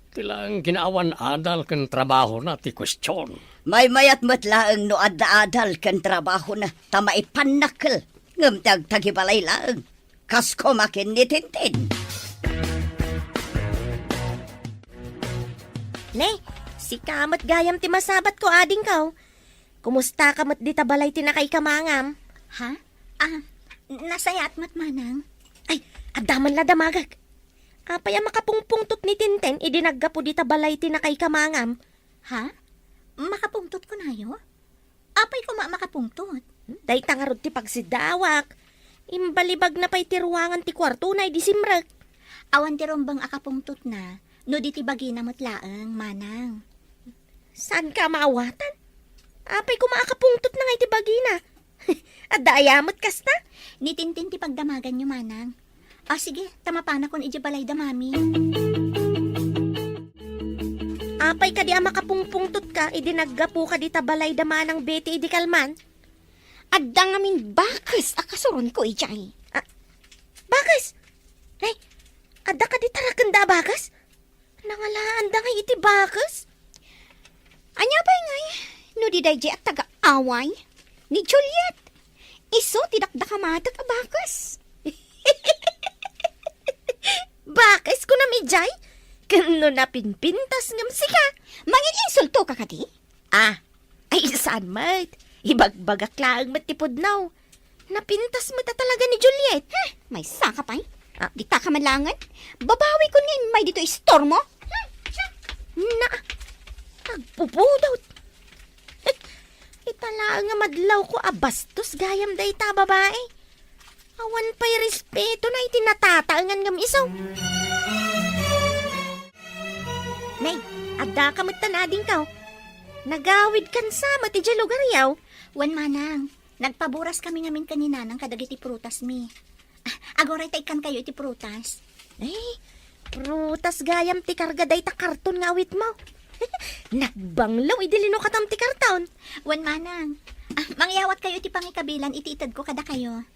Tilang ginaawan adal kan trabaho na ti kwestiyon. May mayat matlaang no adda-adal kan trabaho na tamay panakal. Ngam tagtagibalay laang. Kasko makin ni Tintin. Ne, si kamat gayam ti masabat ko ading kaw. Kumusta kamat di tabalay ti nakay kamangam? Ha? Nasayat mat manang. Ay, adaman la damagag. Apay makapungpungtot ni Tintin, idinaggapo di tabalay ti nakay kamangam. Ha? Makapungtot ko na yo? Apay ko makapungtot? Day tangarod ti pagsidawak. Imbalibag na pa'y tiruangan ti kwarto na disimrek. Awan ti rombang akapungtot na, no di ti bagina matlaang, manang. Saan ka maawatan? Apay ko makapungtot na ngay ti bagina. At dayamot kasta? Ni Tintin ti pagdamagan nyo, manang. Sige, tamapana kon iji balay da mami. Apay ka di makapungpungtot ka, idinaggapo ka di tabalay da manang beti idi kalman. Adda ngamin bakas akasuron ko ijay. Bagas! Ay, ada ka di tarakanda bagas? Nangalaan da ngay iti bagas? Anya ba ngay? No di dayjay at taga-away? Ni Juliet. Iso tidakdakamatag abakas. Bakas ko na midjay. Kano na pinpintas ngam sika. Mangin insulto ka kadi? Ah, ay saan mat? Ibagbagak laang matipod now. Napintas mo ta talaga ni Juliet. May saka pa'y. Di ta ka malangan. Babawi ko ngayon may dito istor mo. Na, nagpupudot. Itala nga madlaw ko abastos gayam day ta babae. Awan pa'y respeto na itinatataangan ngam isaw. Nay, ada ka magtanading ka. Nagawid kan sa mati dya lugar yaw. Wan manang, nagpaburas kami namin kanina ng kadagiti prutas mi. Agoray ta ikan kayo iti prutas. Ay, prutas gayam ti karga day ta karton nga awit mo. Nagbanglaw idilino katam ti karton. Wan manang, mangyawat kayo iti pangikabilan iti itad ko kada kayo.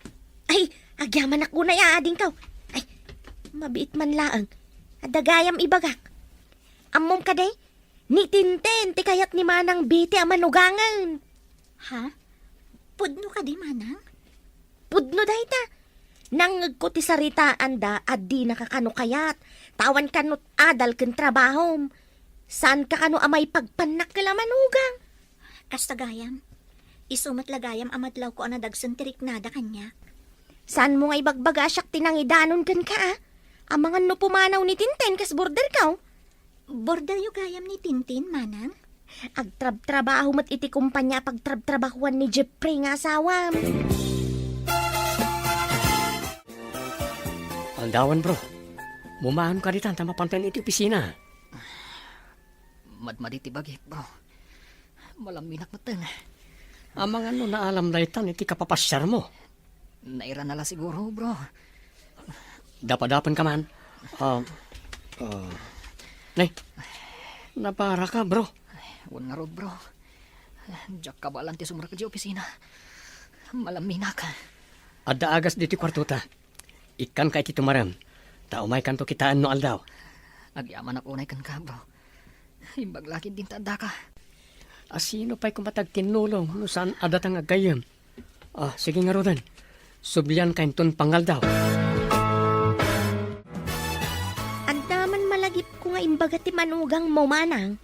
Ay, agyaman ako na yaading ka. Ay, mabiit man laang. Adagayam ibagak. Amom ka day, ni Tinten ti kayat ni Manang Biti ang manugangan. Ha? Pudno ka di manang? Pudno day ta. Nangag ko ti saritaan da at di nakakano kayat. Tawan kanot adal ken trabahom. Saan ka kano amay pagpanak kala manugang? Kastagayam. Isumat lagayam amadlaw ko anadagsun tirik nada kanya. Saan mo nga ibagbaga siyak tinangidanon kan ka ah? Ang mga no pumanaw ni Tinten kas border ka. Border yu gayam ni Tintin, manang? Agtrab-trabaho mat iti kumpanya pagtrab-trabahuan ni Jeffrey nga asawam. Andawan bro, mumahan ka ditan tama pantayin iti opisina. Madmaditi bagi, bro. Malaminak matan. Ang mga naalam daytan iti kapapasyar mo. Naira nala siguro, bro. Dapadapan ka man. Nay, napara ka bro. Wan nga rod, bro. Diyak kabalan ti sumrak di opisina. Malaminak. Adda agas diti kwartuta. Ikan ka iti tumaram. Taumay kanto kitaan no aldaw. Agyaman ako na ikan ka, bro. Imbaglakid din tanda ka. Asino pa'y kumatag tinulong no saan adatang agayam. Sige nga rodan. Sublian kain ton pangaldaw. Andaman malagip ko nga imbaga ti manugang mo manang.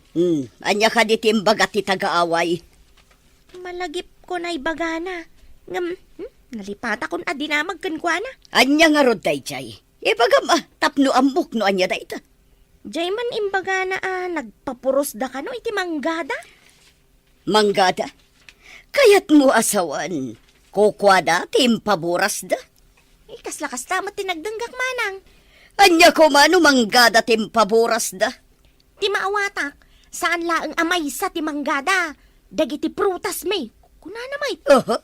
Anya ka di timbaga ti tagaaway. Malagip ko na ibagana. Ngam, nalipata kon adinamag kan kwa na. Anya nga rod dayjay. Ibagam tapno amok no anya dayta. Jay man imbaga na nagpapuros da ka no iti manggada. Manggada. Kayat mo asawan. Kukwada timpaburas da. Kas-lakas tamat tinagdanggak manang. Anya ko mano manggada timpaburas da. Ti maawatak, saan laang amay sa ti manggada. Dagiti prutas may. Kunana may.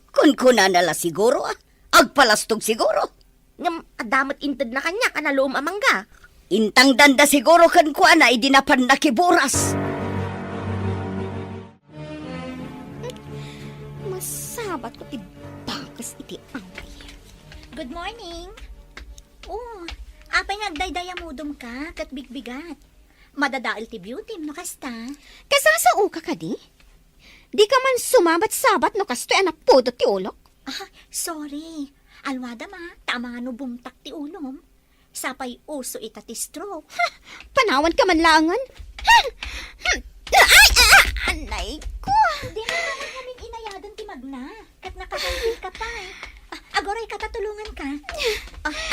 Kun nala siguro Agpalastog siguro. Ngam adamat inted na kanya kanaloom amangga. Intang danda siguro kan kuana idinapan na kiburas. Masabat ko ti bakas iti angay. Good morning. Oh, apay nagdaydaya mudom ka, kat bigbigat. Madadaal ti beauty, no kasta. Kasasao ka kadi? Di ka man sumabat-sabat no kastoy anak podo ti ulok. Sorry. Alwada ma, tama nga no bumtak ti ulom. Sapay uso ita ti stroke. Panawan ka man langan. Anay ko. Di na naman kaming inayadan ti magna. Kat nakakalpil ka pa Agoray ka, tatulungan ka.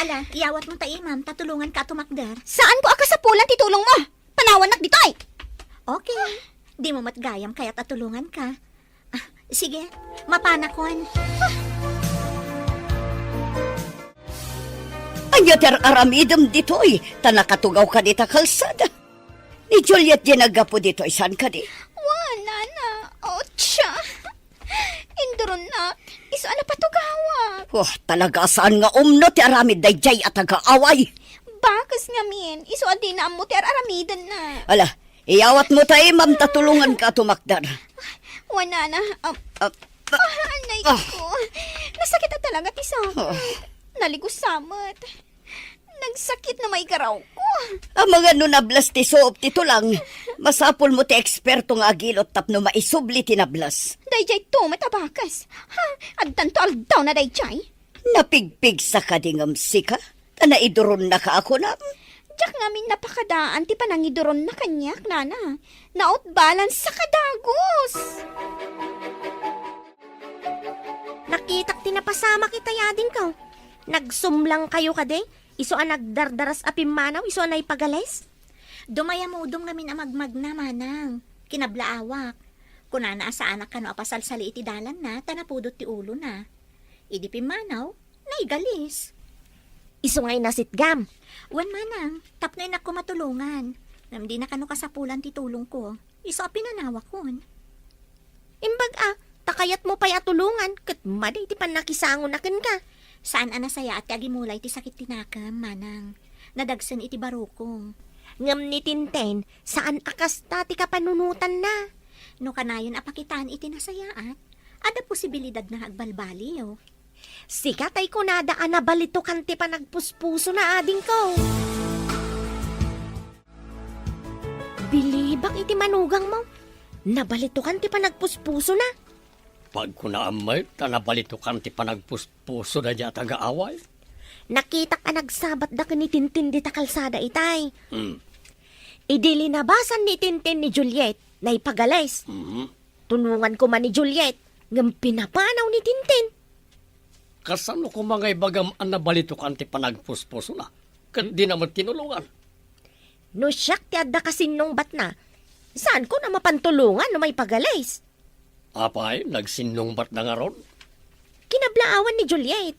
Ala, iyawat mo tayo, ma'am. Tatulungan ka tumakder. Saan ko akasapulan ti tulong mo? Panawan nak dito ay. Okay. Di mo matgayam kaya tatulungan ka. Sige, mapanakon. Anya ter aramidem ditoy, tanakatugaw ka dita kalsada. Ni Juliet ginagapo dito, isan ka di? Wala na. Otsa. Induron na. Iso na patugawa. Talaga saan nga umno ti aramid dayjay at agaaway. Bakas nga min. Iso adi na amo ti aramidan na. Ala, iyawat mo tayo, ma'am, tatulungan ka tumakdar. Wala na. Anay ko. Nasakit na talaga ti sa. Naligosamat. Nagsakit na may garaw ko. Ang mga nunablas ti soop tito lang. Masapol mo ti eksperto nga agilot tapno maisubli tinablas. Dayjay to matabakas. Ha? Agdan to aldaw na dayjay. Napigpig sa kadingam sika. Tanaiduron na ka ako na. Diyak ngamin napakadaan ti panangidoron na kanyak, nana. Naot balance sa kadagos. Nakitak tinapasama kita yading ka. Nagsumlang kayo kade. Iso ang nagdardaras apim manaw, iso ang naipagales. Dumayamudong namin ang magmag na manang. Kinablaawak. Kunana sa anak kano apasal sa liiti dalan na, tanapudot ti ulo na. Idipim manaw, naigalis. Iso nga'y nasitgam. Wan manang, tapnoy na ko matulungan. Namdi na kano kasapulan ti tulong ko. Iso pinanawa kon. Imbag takayat mo pa'y atulungan, kat maday ti panakisangon na ka. Saan anasaya at agimulay ti sakit tinakam, manang. Nadagsan iti barukong. Ngam ni Tinten, saan akas tati ka panunutan na? No kanayon apakitaan iti nasayaat, ada posibilidad na agbalbaliw. Sikat ay kunadaan na balito kanti pa nagpuspuso na ading ko. Bilibak iti manugang mo. Nabalito kanti pa nagpuspuso na. Pag kunaamay, tanabalito kan ti panagpuspuso na diya taga-away. Nakita ka nagsabat da ka ni Tintin di ta kalsada itay. Hmm. Idilinabasan ni Tintin ni Juliet na ipagalays. Mhm. Tunungan ko man ni Juliet ngam pinapanaw ni Tintin. Kasano ko mga ibagam ang nabalito kan ti panagpuspuso na? Kat di naman tinulungan. No siyak ti adda kasinong bat na. Saan ko na mapantulungan no may pagalays? Apay, nagsinong bat na nga ron? Kinablaawan ni Juliet.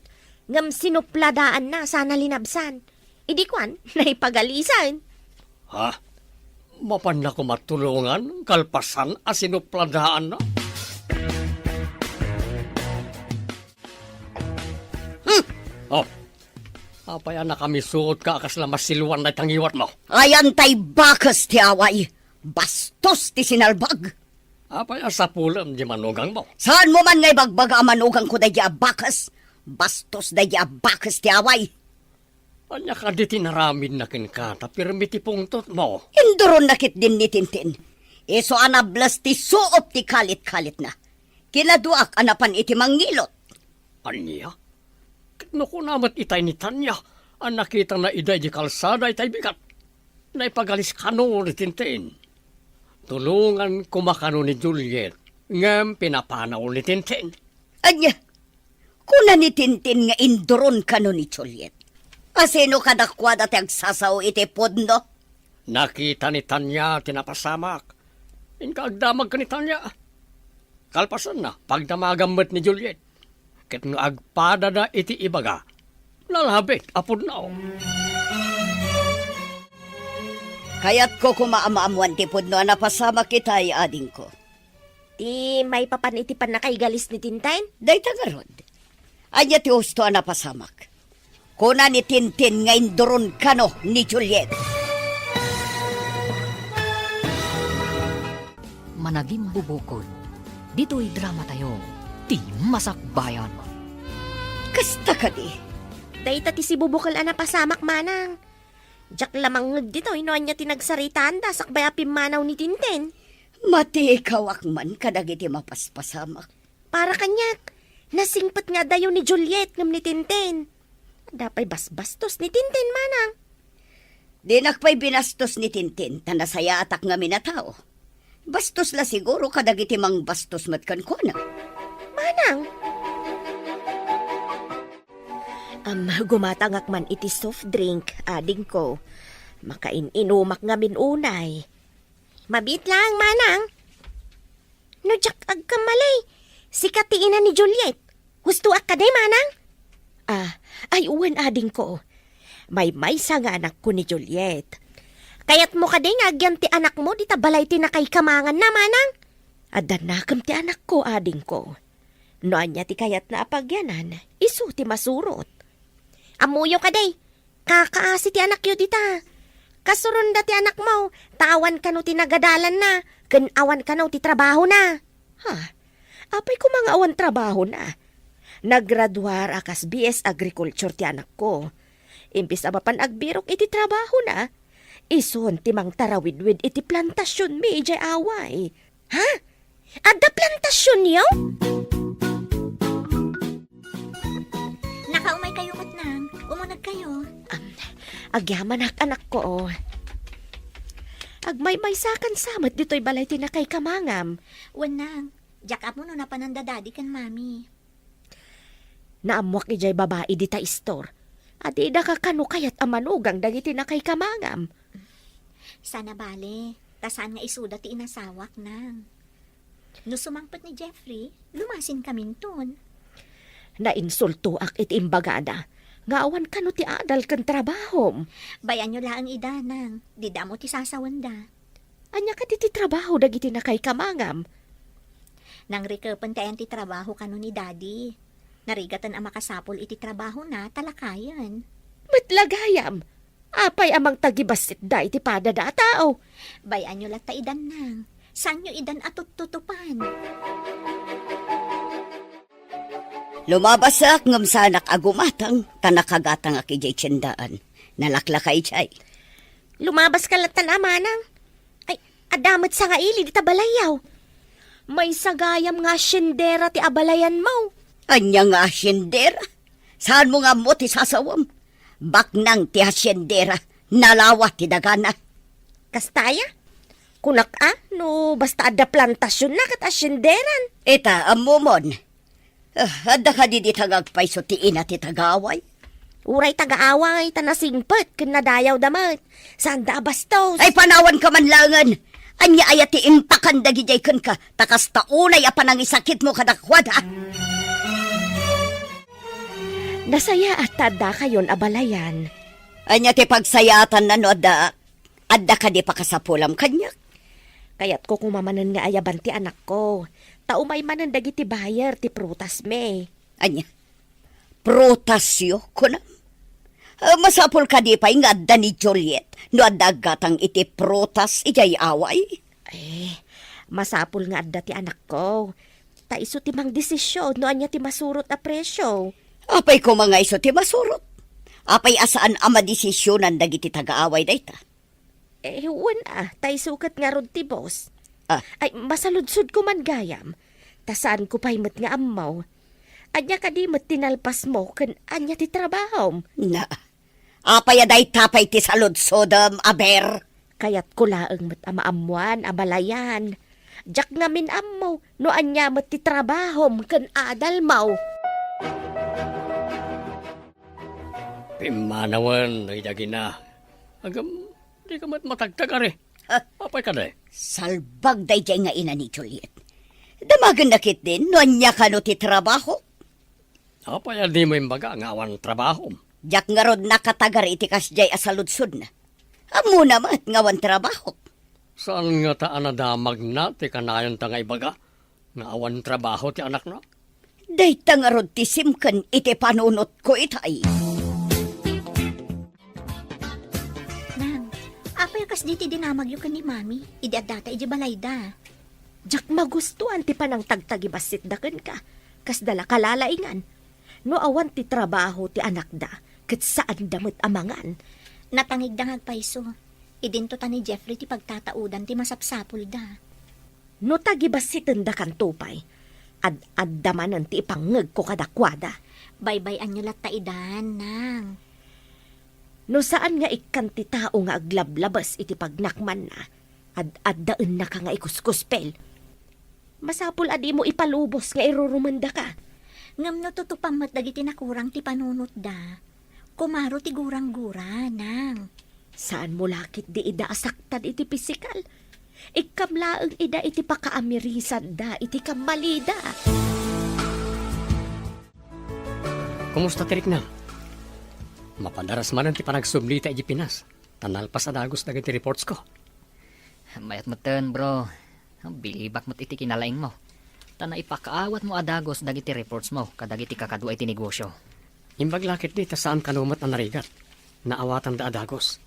Ngam sinupladaan na sana linabsan. Idikwan, naipagalisan. Ha? Mapan na ko matulungan, kalpasan, asinupladaan na? Oh, apay na kami suot ka akas na masiluan na tangiwat mo. Ayan tay bakas ti away. Bastos ti sinalbag. Apay sa pulam di manugang mo. Saan mo man ngay bagbaga amanugang ko dahi abakas? Bastos dahi abakas ti away. Anya ka di tinaramin na kinkata, pirmi ti pungtot mo. Hinduron nakit din ni Tintin. Iso anablas ti suop ti kalit-kalit na. Kinaduak anapan iti mangilot. Anya? Kitno ko namat itay ni Tanya. Ang nakita na iday di kalsada itay bigat. Naipagalis kano ni Tintin. Tulungan kumakano ni Juliet. Ngam pinapanaw ni Tintin. Anya, kuna ni Tintin nga induron kano ni Juliet. Asino kadakwada ti agsasaw iti podno? Nakita ni Tanya tinapasamak. Inkaagdamag ka ni Tanya. Kalpasan na pagdamagamit ni Juliet. Ket nga agpadada iti ibaga. Lalabit apod na o. Kaya't ko kumaamaamuan ti podno napasama kitay ading ko. Ti may papanitipan na kay galis ni Tintin? Day tagarod. Anya ti husto napasamak. Kuna ni Tintin nga induron kano ni Juliet. Managing bubukod. Dito'y drama tayo. Ti Masakbayan. Kasta ka di. Dahita ti si bubukal na pasamak manang. Diyak lamang dito, inoan niya tinagsaritaan da sakbay apim manaw ni Tintin. Mati ikaw akman kadagiti mapaspasamak. Para kanyak, nasingpat nga dayo ni Juliet ngam ni Tintin. Dapay basbastos ni Tintin manang. Dinakpay binastos ni Tintin tanasaya atak nga minatao. Bastos la siguro kadagiti mang bastos matkan ko na. Manang. Gumatangak man iti soft drink, ading ko. Makain-inumak nga minunay. Mabit lang, manang. No, jak agkamalay. Sikatiin na ni Juliet. Gusto ak ka day, manang? Ay uwan ading ko. May sa nga anak ko ni Juliet. Kayat mo ka day nga agyan ti anak mo, di tabalay ti nakay kamangan na, manang. Adanakam ti anak ko, ading ko. Noan niya ti kayat na apagyanan, isu ti masurot. Amuyo ka day, kakaasi ti anak yo dita. Kasurunda ti anak mo, tawan ka no ti nagadalan na, ganawan ka no ti trabaho na. Ha, apay ko mga awan trabaho na. Naggraduar akas BS Agriculture ti anak ko. Imbis mapan agbirok iti trabaho na, ison timang tarawidwid iti plantasyon mi ijay away. Ha? Adda plantasyon yaw? Nakaumay kayo matnang. Umunag kayo. Agyaman anak ko. Agmay-maysakan samat dito'y balay tinakay kamangam. Wanang. Jack up mo no na panandadadi kan mami. Naamwak ijay babae di ta istor. At ida ka kano kayat amanugang dagiti na kay kamangam. Sana bale. Tasaan nga isuda ti inasawak nang. No sumangpot ni Jeffrey, lumasin kami ton. Nainsulto ak iti imbagada. Nga awan kano ti adal kan trabahom. Bayan nyo lang ida nang. Di damo ti sasawanda. Anya ka ti trabaho dagiti na kay kamangam. Nang rikapan tayan ti trabaho kano ni daddy. Narigatan ang makasapol iti trabaho na talakayan. Matlagayam. Apay amang tagibasit da iti padada tao. Bayan nyo lang ta idan nang. Saan nyo idan at tutupan? Lumabas ak ngam sanak agumatang tanakagatang ak ijay tiyendaan. Nalaklakay jay. Lumabas ka latan amanang. Ay, adamat sa nga ili di tabalayaw. May sagayam nga syendera ti abalayan mo. Anya nga asyendera? Saan mo nga mo ti sasawam? Baknang ti asyendera, nalawa ti dagana. Kastaya? Kunak no basta adda plantasyon na kat asyenderan. Eta, amumon. Adda ka di tagagpay so ti ina ti tagaway. Uray tagaaway, tanasingpet, kinadayaw damat. Saan da bastos? Ay panawan ka man langan. Anya ayat ti impakan dagijay kun ka, takas taunay apan ang isakit mo kadakwad ha. Nasaya at tada kayon abalayan. Anya ti pagsayatan na no adda ka di pakasapulam kanyak. Kayat ko kumamanan nga ayaban ti anak ko. Taumay manan dagiti bayar ti prutas me. Anya, prutasyo ko na. Masapul ka di pa'y nga adda ni Juliet no adda gatang iti prutas ijay away. Masapul nga adda ti anak ko. Taiso ti mang desisyon no anya ti masurot a presyo. Apay ko mga iso ti masurot. Apay asaan ama desisyonan dagiti tagaaway dayta. Huwan tay sukat nga rod ti boss. Ah. Ay, masaludsod ko man gayam. Tasaan ko pa'y nga amaw. Anya ka di mat tinalpas mo kan anya ti trabaho. Na, apay aday tapay ti saludsodam aber. Kayat ko laeng mat amaamuan, abalayan. Jak nga min amaw, no anya mat ti trabaho kan adal maw. Pimanawan, nagidagi na. Agam, di ka matagtag are. Apay ka na eh. Salbag dayjay nga ina ni Juliet. Damagan nakit din no anya ka no ti trabaho. Apay di mo yung baga nga awan trabaho. Jak nga rod nakatagar iti kasjay asaludsod na. Amo naman ngawan trabaho. Saan nga taan na damag na ti kanayon ta nga ibaga? Nga awan trabaho ti anak na? Dayta nga rod ti simken iti panunot ko itay. Nang, apay kas di ti dinamag yu kan ni mami. Idi at data iji balay da. Jak magustuhan ti panang tagtagibasit daken ka. Kas dala kalalaingan. No awan ti trabaho ti anak da. Kat saan damot amangan. Natangig da ngagpaiso. Idinto ta ni Jeffrey ti pagtataudan ti masapsapul da. No tagibasitin da kan tupay. Ad-addamanan ti ipangeg ko kadakwada. Baybayan nyo latta idan, nang. No saan nga ikan ti tao nga aglablabas iti pagnakman na. Ad-addaan na ka nga ikuskuspel. Masapul adi mo ipalubos nga irurumanda ka. Ngam no tutupang dagiti nakurang ti panunot da. Kumaro ti gurang-gura, nang. Saan mo lakit di ida asaktan iti pisikal? Ikamlaeng ida iti pakaamirisan da iti kamalida. Kumusta tirik na? Mapadaras man ang ti panagsubli ta iji Pinas. Tanalpas adagos dagiti reports ko. Mayat mo ten, bro. Bilibak mo't iti kinalaing mo. Tana ipakaawat mo adagos dagiti reports mo kadagiti kakadwa iti negosyo. Imbag lakit di ta saan kanumat na narigat. Naawatan da adagos.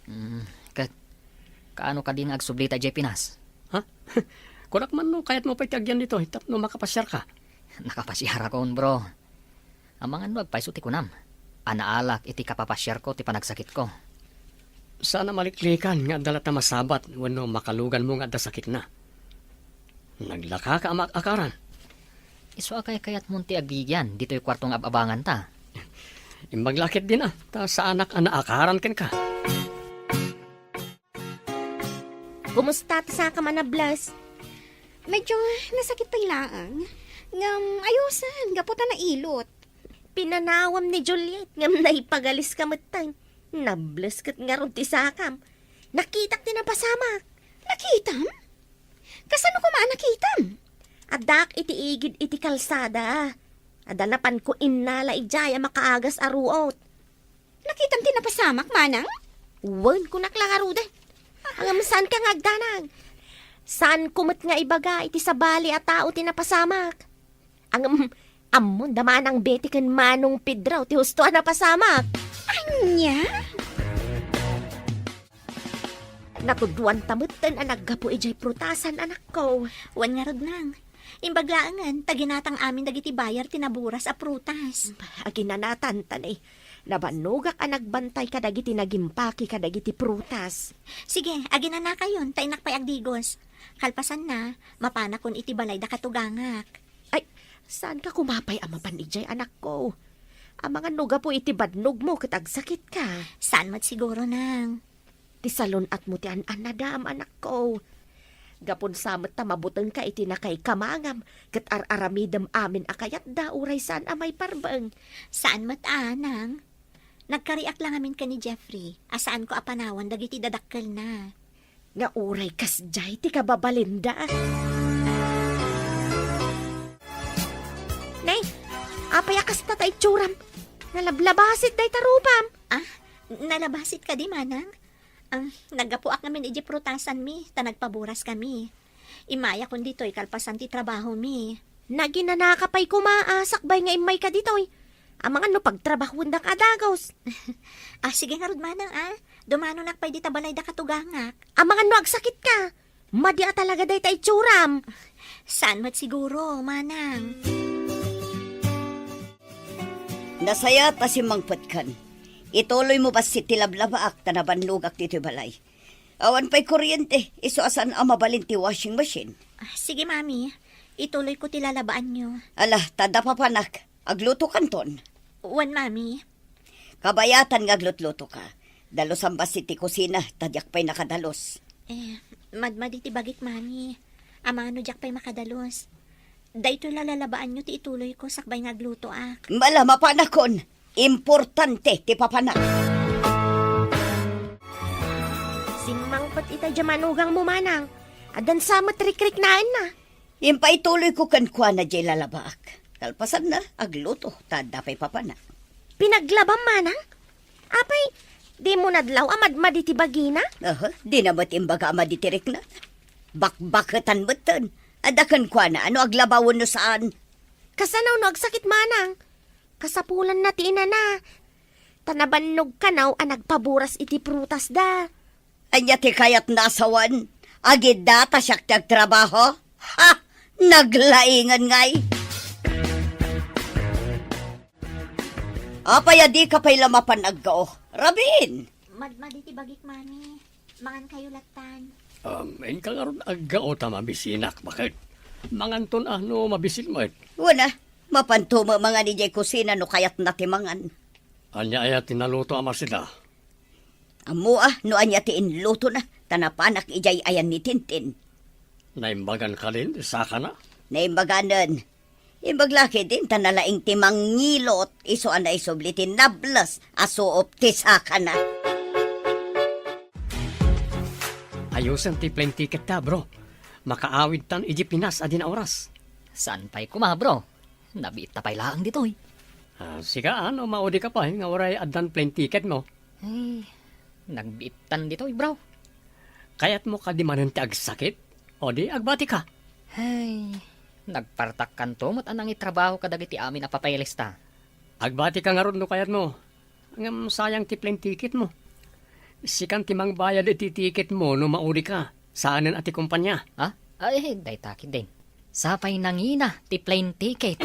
Kaano ka din agsubli ta Pinas? Ha? Kurak man no, kaya't mo pa itagyan dito, hitap no makapasyar ka. Nakapasyara ko, bro. Ang mga nuwag paiso ti kunam. Anaalak iti kapapasyar ko ti panagsakit ko. Sana maliklikan nga dalat na masabat wano makalugan mo nga da sakit na. Naglaka ka amak akaran. Iso akay kayat munti agigyan dito'y kwartong ababangan ta. Imbaglakit din ta sa anak ana akaran ken ka. Kumusta ti sa ka man na Blas? Medyo nasakit pa ilaang. Ngam, ayusan, gaputan na ilot. Pinanawam ni Juliet ngam naipagalis ka matang. Nables kat nga ron ti sakam. Nakitak ti napasamak. Nakitam? Kasano ko nakitam? Adak iti igid iti kalsada. Adanapan ko inala ijaya makaagas aruot. Nakitam din napasamak, manang? Wan ko naklakaruda. Ang saan ka ngagdanang? Saan kumot nga ibaga iti sabali at tao ti napasamak? Ang amon damanang beti ken manong pidraw ti husto a napasamak. Anya? Natuduan tamutten ang naggapo ijay prutasan anak ko. Wan nga rod nang. Imbaglaangan, taginatang amin dagiti bayar tinaburas a prutas. Aginanatan tanay. Nabanugak ang nagbantay kadagiti nagimpaki kadagiti prutas. Sige, agina na kayon, tainak pay agdigos. Kalpasan na, mapana kon iti balay da katugangak. Ay, saan ka kumapay ang mapanijay anak ko? Ang mga nuga po iti badnog mo kat agsakit ka. Saan mat siguro nang? Ti salon at mo ti anadam anak ko. Gapon samet ta mabuteng ka iti nakay kamangam kat ar-aramidem amin akayat da uray saan amay parbeng. Saan mat anang? Nagkariak lang amin ka ni Jeffrey. Asaan ko apanawan dagiti dadakkel na. Nga uray kas jay ti kababalinda. Nay, apay akas na tay tsuram. Nalablabasit day tarupam. Ah, nalabasit ka di manang? Ang naggapuak namin iji prutasan mi, ta nagpaburas kami. Imaya kun dito'y kalpasan ti trabaho mi. Naginanakapay kumaasakbay nga imay ka ditoy. Ang mga no pagtrabahon da kadagos. Ah, sige nga rod manang Dumano nakpay di tabalay da katugangak. Ang mga no agsakit ka. Madya talaga day tay tsuram. Saan mat siguro, manang? Nasaya ta si Mang Patkan. Ituloy mo ba si tilablabaak ta nabanlugak dito balay? Awan pa'y kuryente, iso asan ang mabalin ti washing machine. Ah, sige mami, ituloy ko tilalabaan nyo. Ala, tada papanak, agluto kanton. Wan mami, Kabayatan nga aglutluto ka. Dalos ang basi ti kusina, tadyak pa'y nakadalos. madmadi ti bagik mami. Amano jak pa'y makadalos. Dayto lalalabaan nyo ti ituloy ko sakbay nga agluto ak. Mala mapanakon, importante ti papanak. Simangpot ita jamanugang mo manang. Adan sa matrikrik naan na. Impaituloy ko kankwa na jay lalabaak. Kalpasan na, agluto, tada pa'y papanak. Pinaglabang manang? Apay, di mo nadlaw amad maditi bagina? Di na ba't imbaga amaditirik na? Bakbakatan ba't adakan kwa na, ano aglabawon no saan? Kasanaw no agsakit manang. Kasapulan na tina na. Tanabannog kanaw ang nagpaburas iti prutas da. Anya ti kayat nasawan, agid data siyak trabaho? Ha! Naglaingan ngay! Apaya di ka pa'y lamapan aggao. Rabin! Madmadi ti bagik mami. Mangan kayo latan. Main ka nga ron agao ta mabisinak. Bakit? Manganton no mabisin mo Wana, mapantuma mga ni jay kusina no kayat natimangan. Anya aya tinaluto ama sila. Amo no anya ti inluto na, tanapanak ijay ayan ni Tintin. Naimbagan ka rin, saka na. Naimbaganan. Imbaglaki din tanalaing timang ngilot, iso anay sublitin nablas, aso optisaka na. Ayusan ti plane ticket ta, bro. Makaawid tan iji Pinas adin na oras. Saan pa'y kumabro? Nabiit na pa'y laang dito'y. Sika, maudi ka pa, nga oray adan plane ticket mo. Ay, nagbiitan dito'y bro. Kaya't mo ka di manan ti agsakit, o di agbati ka. Ay, nagpartak kanto mo't anang itrabaho kadagiti amin na papayalista. Agbati ka nga ron no kayat mo. Ang sayang ti plane ticket mo. Sikan timang bayad iti ticket mo no maudi ka. Saanan ati kumpanya? Ha? Ay, day takid din. Sapay nangina, ti plane ticket.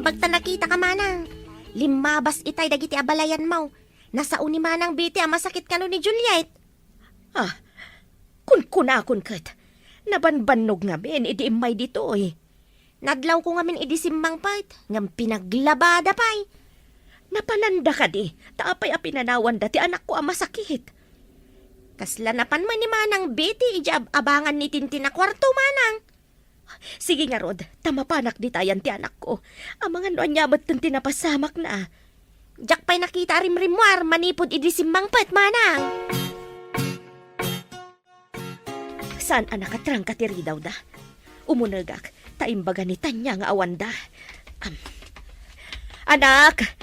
Naimbag ta nakita ka manang. Limabas itay dagiti abalayan mo. Nasa uni manang biti ang masakit kano ni Juliet. Kun kat. Nabanbanog nga min, idi imay dito eh. Nadlaw ko nga min idisimmang pat. Ngam pinaglabada pay. Napananda ka di, taapay a pinanawan dati anak ko ang masakit. Kasla napan man ni manang biti ijab abangan ni Tintin na kwarto manang. Sige nga Rod, tamapanak di tayan ti anak ko. Ang mga noan nyamat ng tinapasamak na. Jak pay nakita rimrimwar manipod idisimmang pat manang. Saan anak katrang katiri daw da? Umunagak, taimbaga ni Tanya nga awanda. Anak!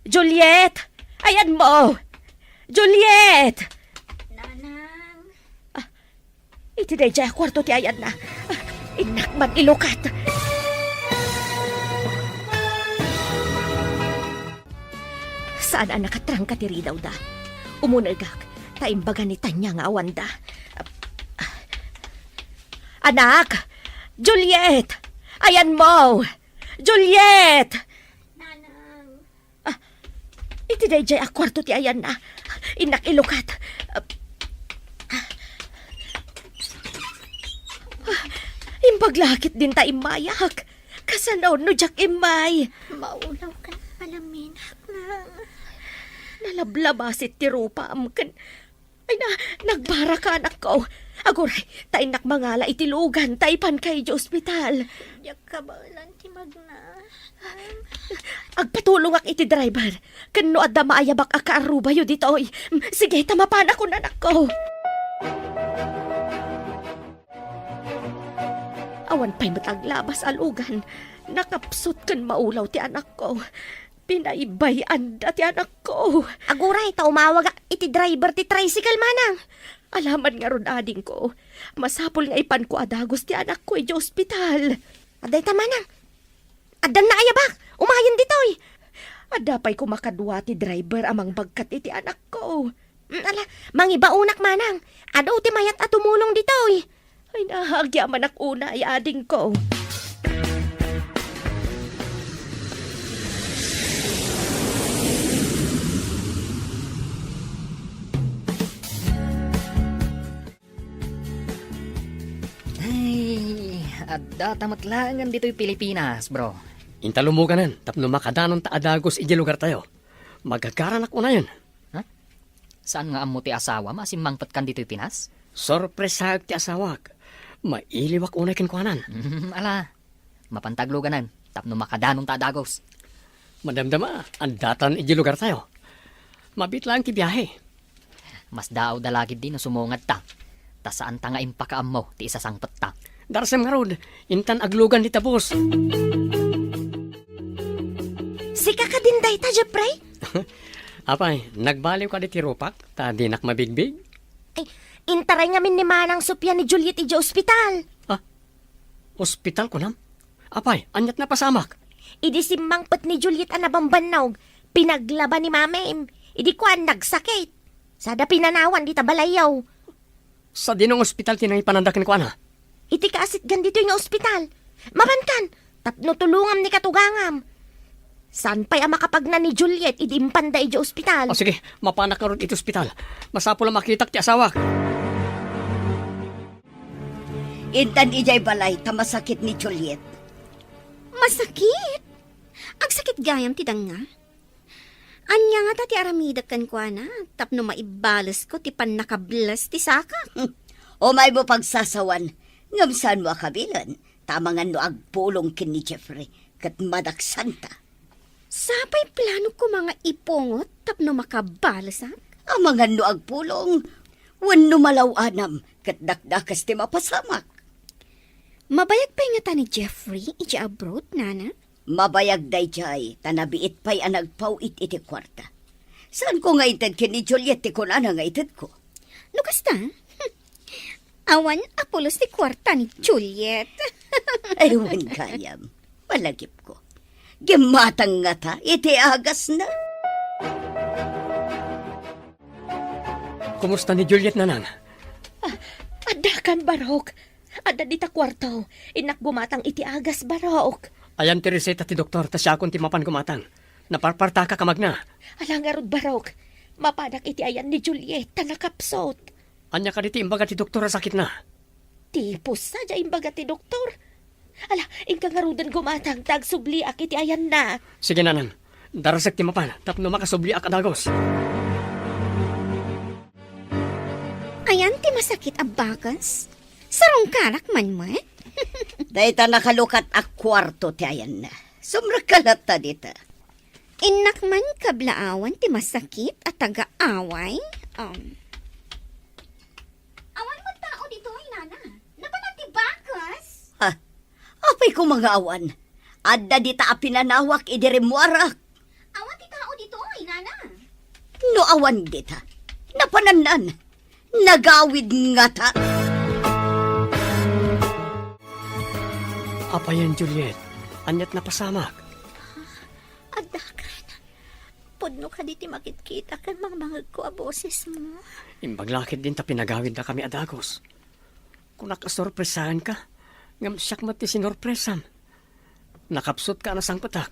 Juliet! Ayan mo! Juliet! Nanang. Iti day jaya kwarto ti ayan na. Inakman ilukat. Saan anak katrang katiri daw da? Umunagak, taimbaga ni Tanya nga awanda. Anak! Juliet! Ayan mo! Juliet! Nanang. Iti day jay akwarto ti ayan na. Inak ilukat. Imbaglakit din ta imayak. Kasanaw no jak imay. Maulaw ka na palamin. Nang. Nalablabasit ti rupa amkan. Ay na, nagbara ka anak ko. Aguray, ta inak mangala itilugan, ta ipan kay di ospital. Yak ka ba lang ti magna? Agpatulong ak iti driver. Kano adda maayabak akaarubayo dito. Sige, tamapan ako na anak ko. Awan pa'y mataglabas alugan. Nakapsot kan maulaw ti anak ko. Pinaibayan da ti anak ko. Aguray ta umawag iti driver ti tricycle manang. Alaman nga ron ading ko. Masapol nga ipan ko adagos ti anak ko iti ospital. Aday ta manang. Adan na ayabak. Umayan ditoy. Adapay ko makadwa ti driver amang bagkat iti anak ko. Ala, mangibaunak manang. Adaw ti mayat at tumulong ditoy. Ay nahagyaman ak una ay ading ko. Ay, adda tamatlangan dito'y Pilipinas, bro. Intalumuganan, tapno makadanon ta adagos iji lugar tayo. Magagaranak ko na yun. Saan nga amo ti asawa masimmangpat kan dito'y Pinas? Sorpresag ti asawak. Mailiwak unay kinkwanan. Ala, mapantagluganan, tapno makadanon ta dagos. Madamdama, ang datan iji lugar tayo. Mabit lang ti biyahe. Mas daaw dalagid din no sumungad ta. Ta saan ta nga impakaam mo ti isasangpet ta. Darsem nga rod, intan aglugan di tabos. Sika ka din day ta, Jepray? Apay, nagbaliw ka di ti rupak, ta dinak mabigbig. Ay, intaray nga min ni manang Sophia ni Juliet iti ospital. Hospital ko nam? Apay, anyat na pasamak. Idi simmangpet ni Juliet ang nabambannog. Pinaglaban ni mamem. Idi kuan nagsakit. Sada pinanawan di tabalayaw. Sa dinong ospital tinang ipanandakin ko ana. Iti kaasit gandito yung ospital. Mabankan, tapno tulungam ni katugangam. San pa'y ang makapagna ni Juliet, idi impanda iti ospital. O sige, mapanak ka ron iti ospital. Masapo lang makitak ti asawak. Intan ijay balay, tamasakit ni Juliet. Masakit? Agsakit gayam ti danga. Anya nga ta ti aramidak kan kwa na, tapno maibalas ko ti pan nakablas ti saka. O may mo pagsasawan, ngamsan mo akabilan, tamangan no agpulong kin ni Jeffrey, kat madaksanta. Sapay plano ko mga ipungot, tapno makabalasak. Ang mga no agpulong, wano malawanam, kat dakdakas ti mapasamak. Mabayag pa nga ta ni Jeffrey, iti abroad, nana? Mabayag day jay, tanabiit pa'y anagpaw iti kwarta. Saan ko nga itad kin ni Juliet, ti kun ana nga itad ko? Lukas ta? Awan apulos ti kwarta ni Juliet. Aywan kayam, malagip ko. Gimatang nga ta, iti agas na. Kumusta ni Juliet nanang? Adakan barok. Ada dita kwarto. Inak bumatang iti agas barok. Ayan ti reseta ti doktor, ta siya akong timapan kumatang. Naparparta ka kamagna. Ala nga rod barok. Mapanak iti ayan ni Julieta nakapsot. Anya ka diti imbaga ti doktor sakit na. Tipos sadya imbaga ti doktor. Ala, ingka nga rodan gumatang tagsubli ak iti ayan na. Sige nanang, darasag timapan, tapno makasubli ak adagos. Ayan ti masakit ang bagas. Sarong karak man mo eh. Dahita nakalukat ak kwarto ti ayan na. Sumrakalat ta dita. Inak man kablaawan ti masakit at taga-away. Awan mo tao dito, inana. Napanag ti bagas. Ha? Apay ko mga awan. Adda dita apinanawak idirimuarak. Awan ti tao dito, inana. No awan dita. Napananan. Nagawid nga ta. Apayan Juliet, anyat na pasamak. Adakan. Pudno ka diti makikita kan mga ko a boses mo. Imbaglakit din ta pinagawid na kami adagos. Kung nakasorpresahan ka, ngam siyak mati sinorpresam. Nakapsot ka na sang patak.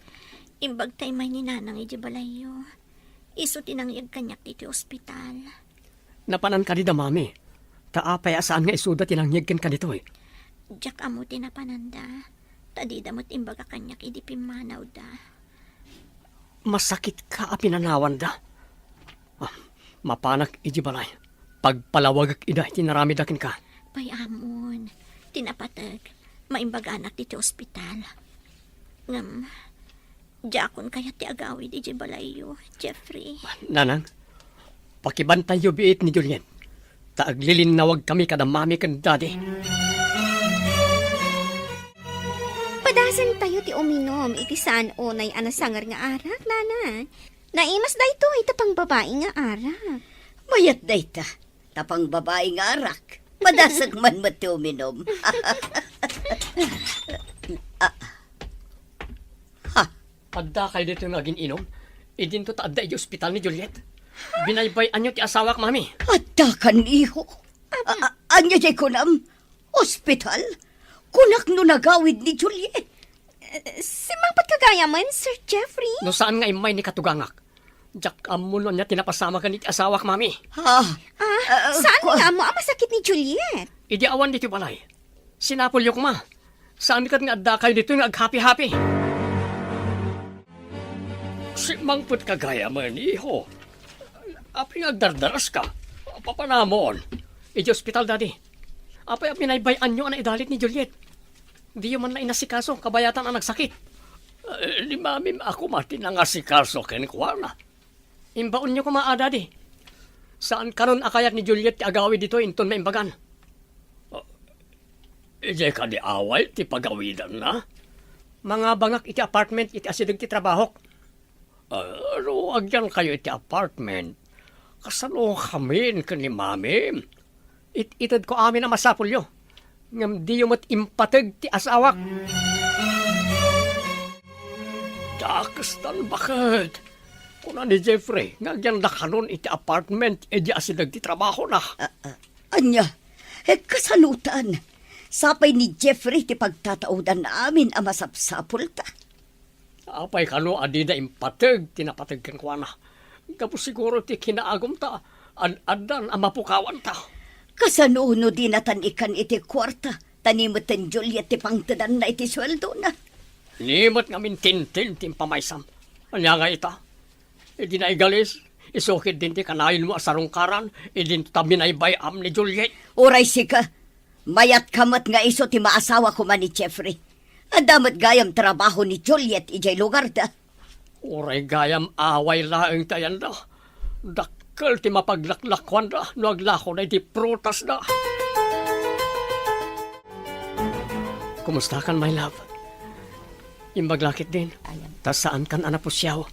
Imbag tay may ni nanang iti balayo. Iso tinangyag kanyak diti ospital. Napanan ka di da mami. Taapay asaan nga isuda tinangyag ka dito eh. Diyak amo tinapananda. Tadi damot imbaga kanyak idi pimanaw da. Masakit ka apinanawan da. Mapanak iji balay. Pagpalawag ida tinaramidakin ka. Pay amon. Tinapatag. Maimbaga anak diti ospital. Ngam. Diakon kaya ti agawid iji balayo, Jeffrey. Nanang, pakibantay yu biit ni Juliet. Taaglilinawag kami kada mami kan daddy. Padasan tayo ti uminom, iti saan unay anasangar nga arak, nana. Naimas da ito, ita pang babae nga arak. Mayat dayta. Tapang babae nga arak. Madasag man mati uminom. Adda kayo dito nga ginom. Idin to ta adda iti ospital ni Juliet. Binaybay anyo ti asawak mami. Adda kan iho. Anya jay kunam. Ospital. Kunak no nagawid ni Juliet. Simangpat kagaya man, Sir Jeffrey. No saan nga imay ni katugangak. Jak amuno niya tinapasama ka ni ti asawak mami. Ha? Saan nga mo ang masakit ni Juliet? Idi awan dito balay. Sinapol yung ma. Saan ka nga adda kayo dito nga ag-happy-happy. Si mangput kagaya man, iho. Apay nga dardaras ka. Papanamon. Iji ospital daddy. Apay pinaybayan nyo ang idalit ni Juliet. Di man na inasikaso, kabayatan ang nagsakit. Di mami, ako mati nang asikaso ken kuwana. Imbaon nyo kumaa daddy. Saan karon akayat ni Juliet ti agawi dito inton maimbagan? Ije ka di away ti pagawidan na. Mga bangak iti apartment iti asidag ti trabahok. Ano, agyan kayo iti apartment. Kasano kami ni mami. Itad ko amin na masapulyo. Ngam di yung impatag ti asawak. Dakastan bakit? Kuna ni Jeffrey, ngagyan lakanon iti apartment, edi asidag ti trabaho na. Anya, kasalutan. Sapay ni Jeffrey ti pagtataudan namin ang masapsapul ta. Apay kano adi na impatag, tinapatag kang kuwana. Kapos siguro ti kinaagom ta, adan ang mapukawan ta. Kasano no di natan ikan iti kwarta, tanimutan Juliet ti pangtadan na iti sweldo na. Nimot ngamin tintin timpamaysam. Anya nga ita? Idi na igalis, isukid din ti kanayon mo asarungkaran, idin tabi na ibayam ni Juliet. Oray sika, mayat kamat nga iso ti maasawa ko man ni Jeffrey. Adamat gayam trabaho ni Juliet ijay lugar da. Oray gayam away laeng tayan da. Dakkel ti mapaglaklakwan da, no aglako na iti prutas da. Kumusta kan, my love? Imbaglakit din. Tas saan kan anapusyaw?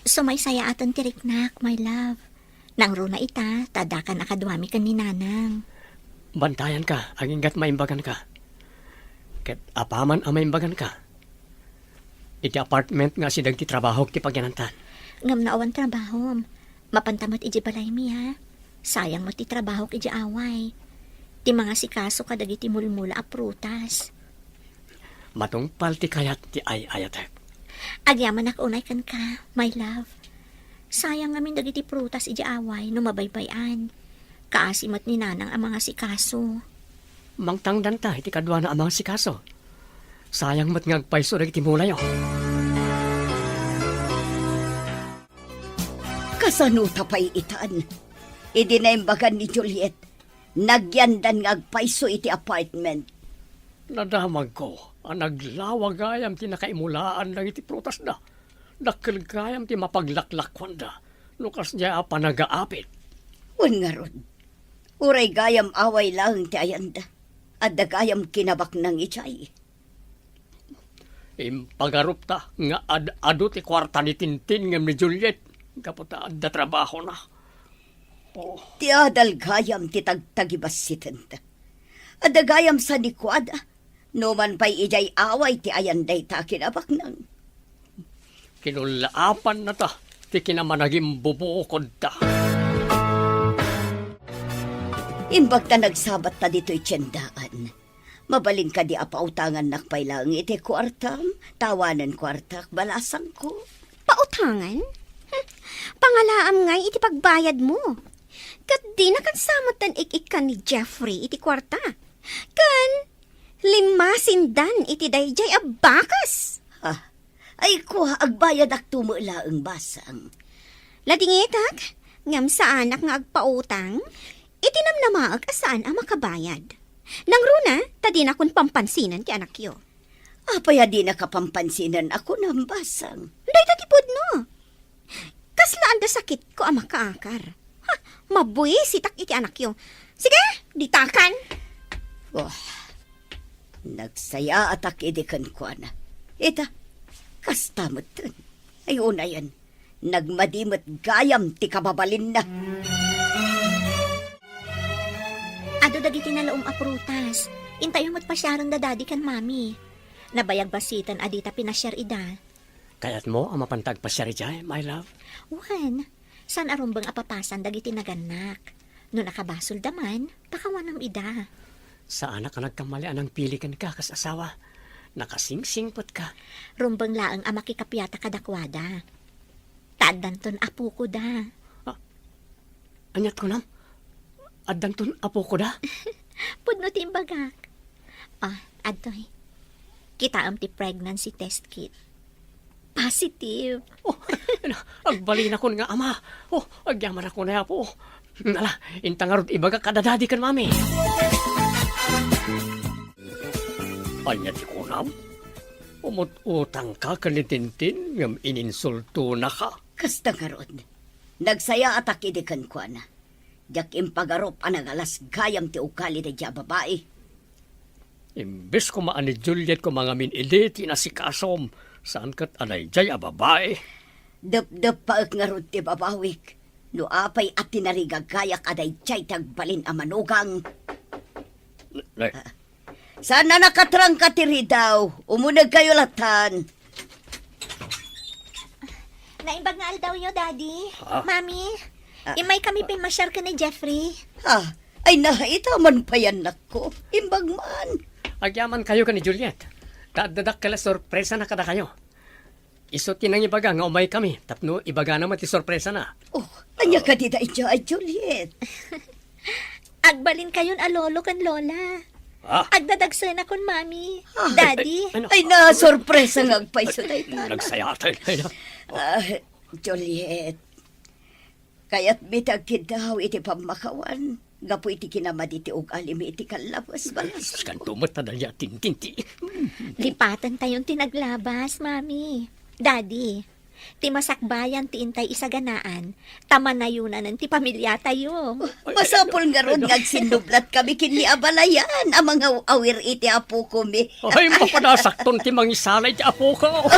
Sumaysaya atan tiriknak, my love. Nang runa ita, tada ka nakadwami ka ni nanang. Bantayan ka, aginggat maimbagan ka. Ket apaman ang maimbagan ka. Iti apartment nga sidag ti trabaho ti pagyanantan. Ngam na awan trabaho. Mapantamat iji balay mi ha. Sayang mo ti trabaho iji away. Ti mga sikaso kadag iti mulmula a prutas. Matungpal ti kayat ti ayatek. Agyaman ako unay kan ka, my love. Sayang ngamin dagiti prutas iti away no mabaybayan. Kaasimat ni nanang ang mga sikaso. Mangtangdan ta, iti kadwa na amang sikaso. Sayang mat ngagpaiso rin timulay o. Kasano tapay itan? Idinaimbagan ni Juliet. Nagyandan ngagpaiso iti apartment. Nadamag ko, ang naglawagayam ti nakaimulaan lang iti prutas na. Nakilgayam ti mapaglaklakwan da. Lukas niya panagaapit. Wan nga ron. Uray gayam away lang ti ayanda. At dagayam kinabak ng ichay. Impagarup ta nga adu ti kwarta ni Tintin ngem ni Juliet. Kaputa adda trabaho na. Oh, Ti adal gayam ti tagtagibas sitenta. At dagayam sa nikwada. No man pa'y ijay away ti ayanday ta kinabak ng. kinulaapan na ta. Ti kinamanagim bubukod ta. Imbag ta nagsabat ta dito'y tiyendaan. Mabalin ka di apautangan nakpay lang iti kwartam. Tawanan kwartak balasang ko. Pautangan? Pangalaam ngay iti pagbayad mo. Kat di na kan samot ikik ka ni Jeffrey iti kwarta. Kan, 5 sindan iti dayjay abakas. Ha? Ay ko agbayad ak tumula ang basang. Ladingitak, ngam sa anak nga agpautang, itinamnamaag asaan ang makabayad. Nang runa, tadi na kun pampansinan ti anak yo. Apaya di nakapampansinan ako ng basang. Day tatipod no. Kaslaan da sakit ko ang makaakar. Ha, mabuisitak iti anak yo. Sige, ditakan. Oh, nagsaya atak idikan ko na. Ita, kastamot dun. Ay una yan, nagmadimot gayam ti kababalin na. Ado dagiti nalaom a prutas. Intayo mo't pasyaran da daddy kan mami. Nabayag basitan adita pinasyar ida. Kayat mo ang mapantag pa siya rin, my love. Wan, san arumbang apapasan dagiti naganak. No nakabasol daman, pakawanam ida. Sa anak ka nagkamalian ang pilikan ka kas asawa. Nakasingsingpot ka. Rumbang laang ang makikapyata kadakwada. Tadanton apo ko da. Anyat ko nam. Adanton apo ko da. Pudno ti imbagak. Adoy. Kita am ti pregnancy test kit. Positive. Oh, agbalin ako nga ama. Oh, agyaman ako na po. Nala, intangarot ibaga kadadadi kan mami. Anya ti kunam? Umut-utang ka kanitintin ngam ininsulto na ka. Kasta nga ron, nagsaya atak idikan ko na. Diyak impagarop anagalas gayam ti ukali na dya babae. Imbes ko maan ni Juliet ko mga miniliti na si Kasom. Saan kat anay jay a babae? Dap-dap pa nga ron ti babawik. No apay at tinarigag gayak aday jay tagbalin a manugang. Sana nakatrang ka tiri daw. Umunag kayo latan. Naimbag nga daw yo, daddy. Ha? Mami, imay kami pimasyar ka ni Jeffrey. Ha? Ay nahaita man pa yan nako. Imbag man. Agyaman kayo ka ni Juliet. Dadak kala sorpresa na kada kayo. Isot kinang ibaga nga umay kami. Tapno ibaga naman ti sorpresa na. Oh, anya ka di daidya ay Juliet. Agbalin kayon a lolo kan lola. Agdadagsan akon mami. Daddy. Ano? Ay na sorpresa nga agpaiso tayo. Nagsayatan. Juliet. Kaya't bitag kidaw iti pamakawan. Gapo iti kinamad iti ugalimi iti kalabas balas. Kan tumot na dalya tintinti. Lipatan tayong tinaglabas, mami. Daddy, ti masakbayan ti intay isaganaan, tamanayunan ng ti pamilya tayo. Masapol nga ron nagsinublat kami kini abalayan. Ang mga awir iti apo kumi. Ay, mapadasakton ti mangisalay ti apo ko.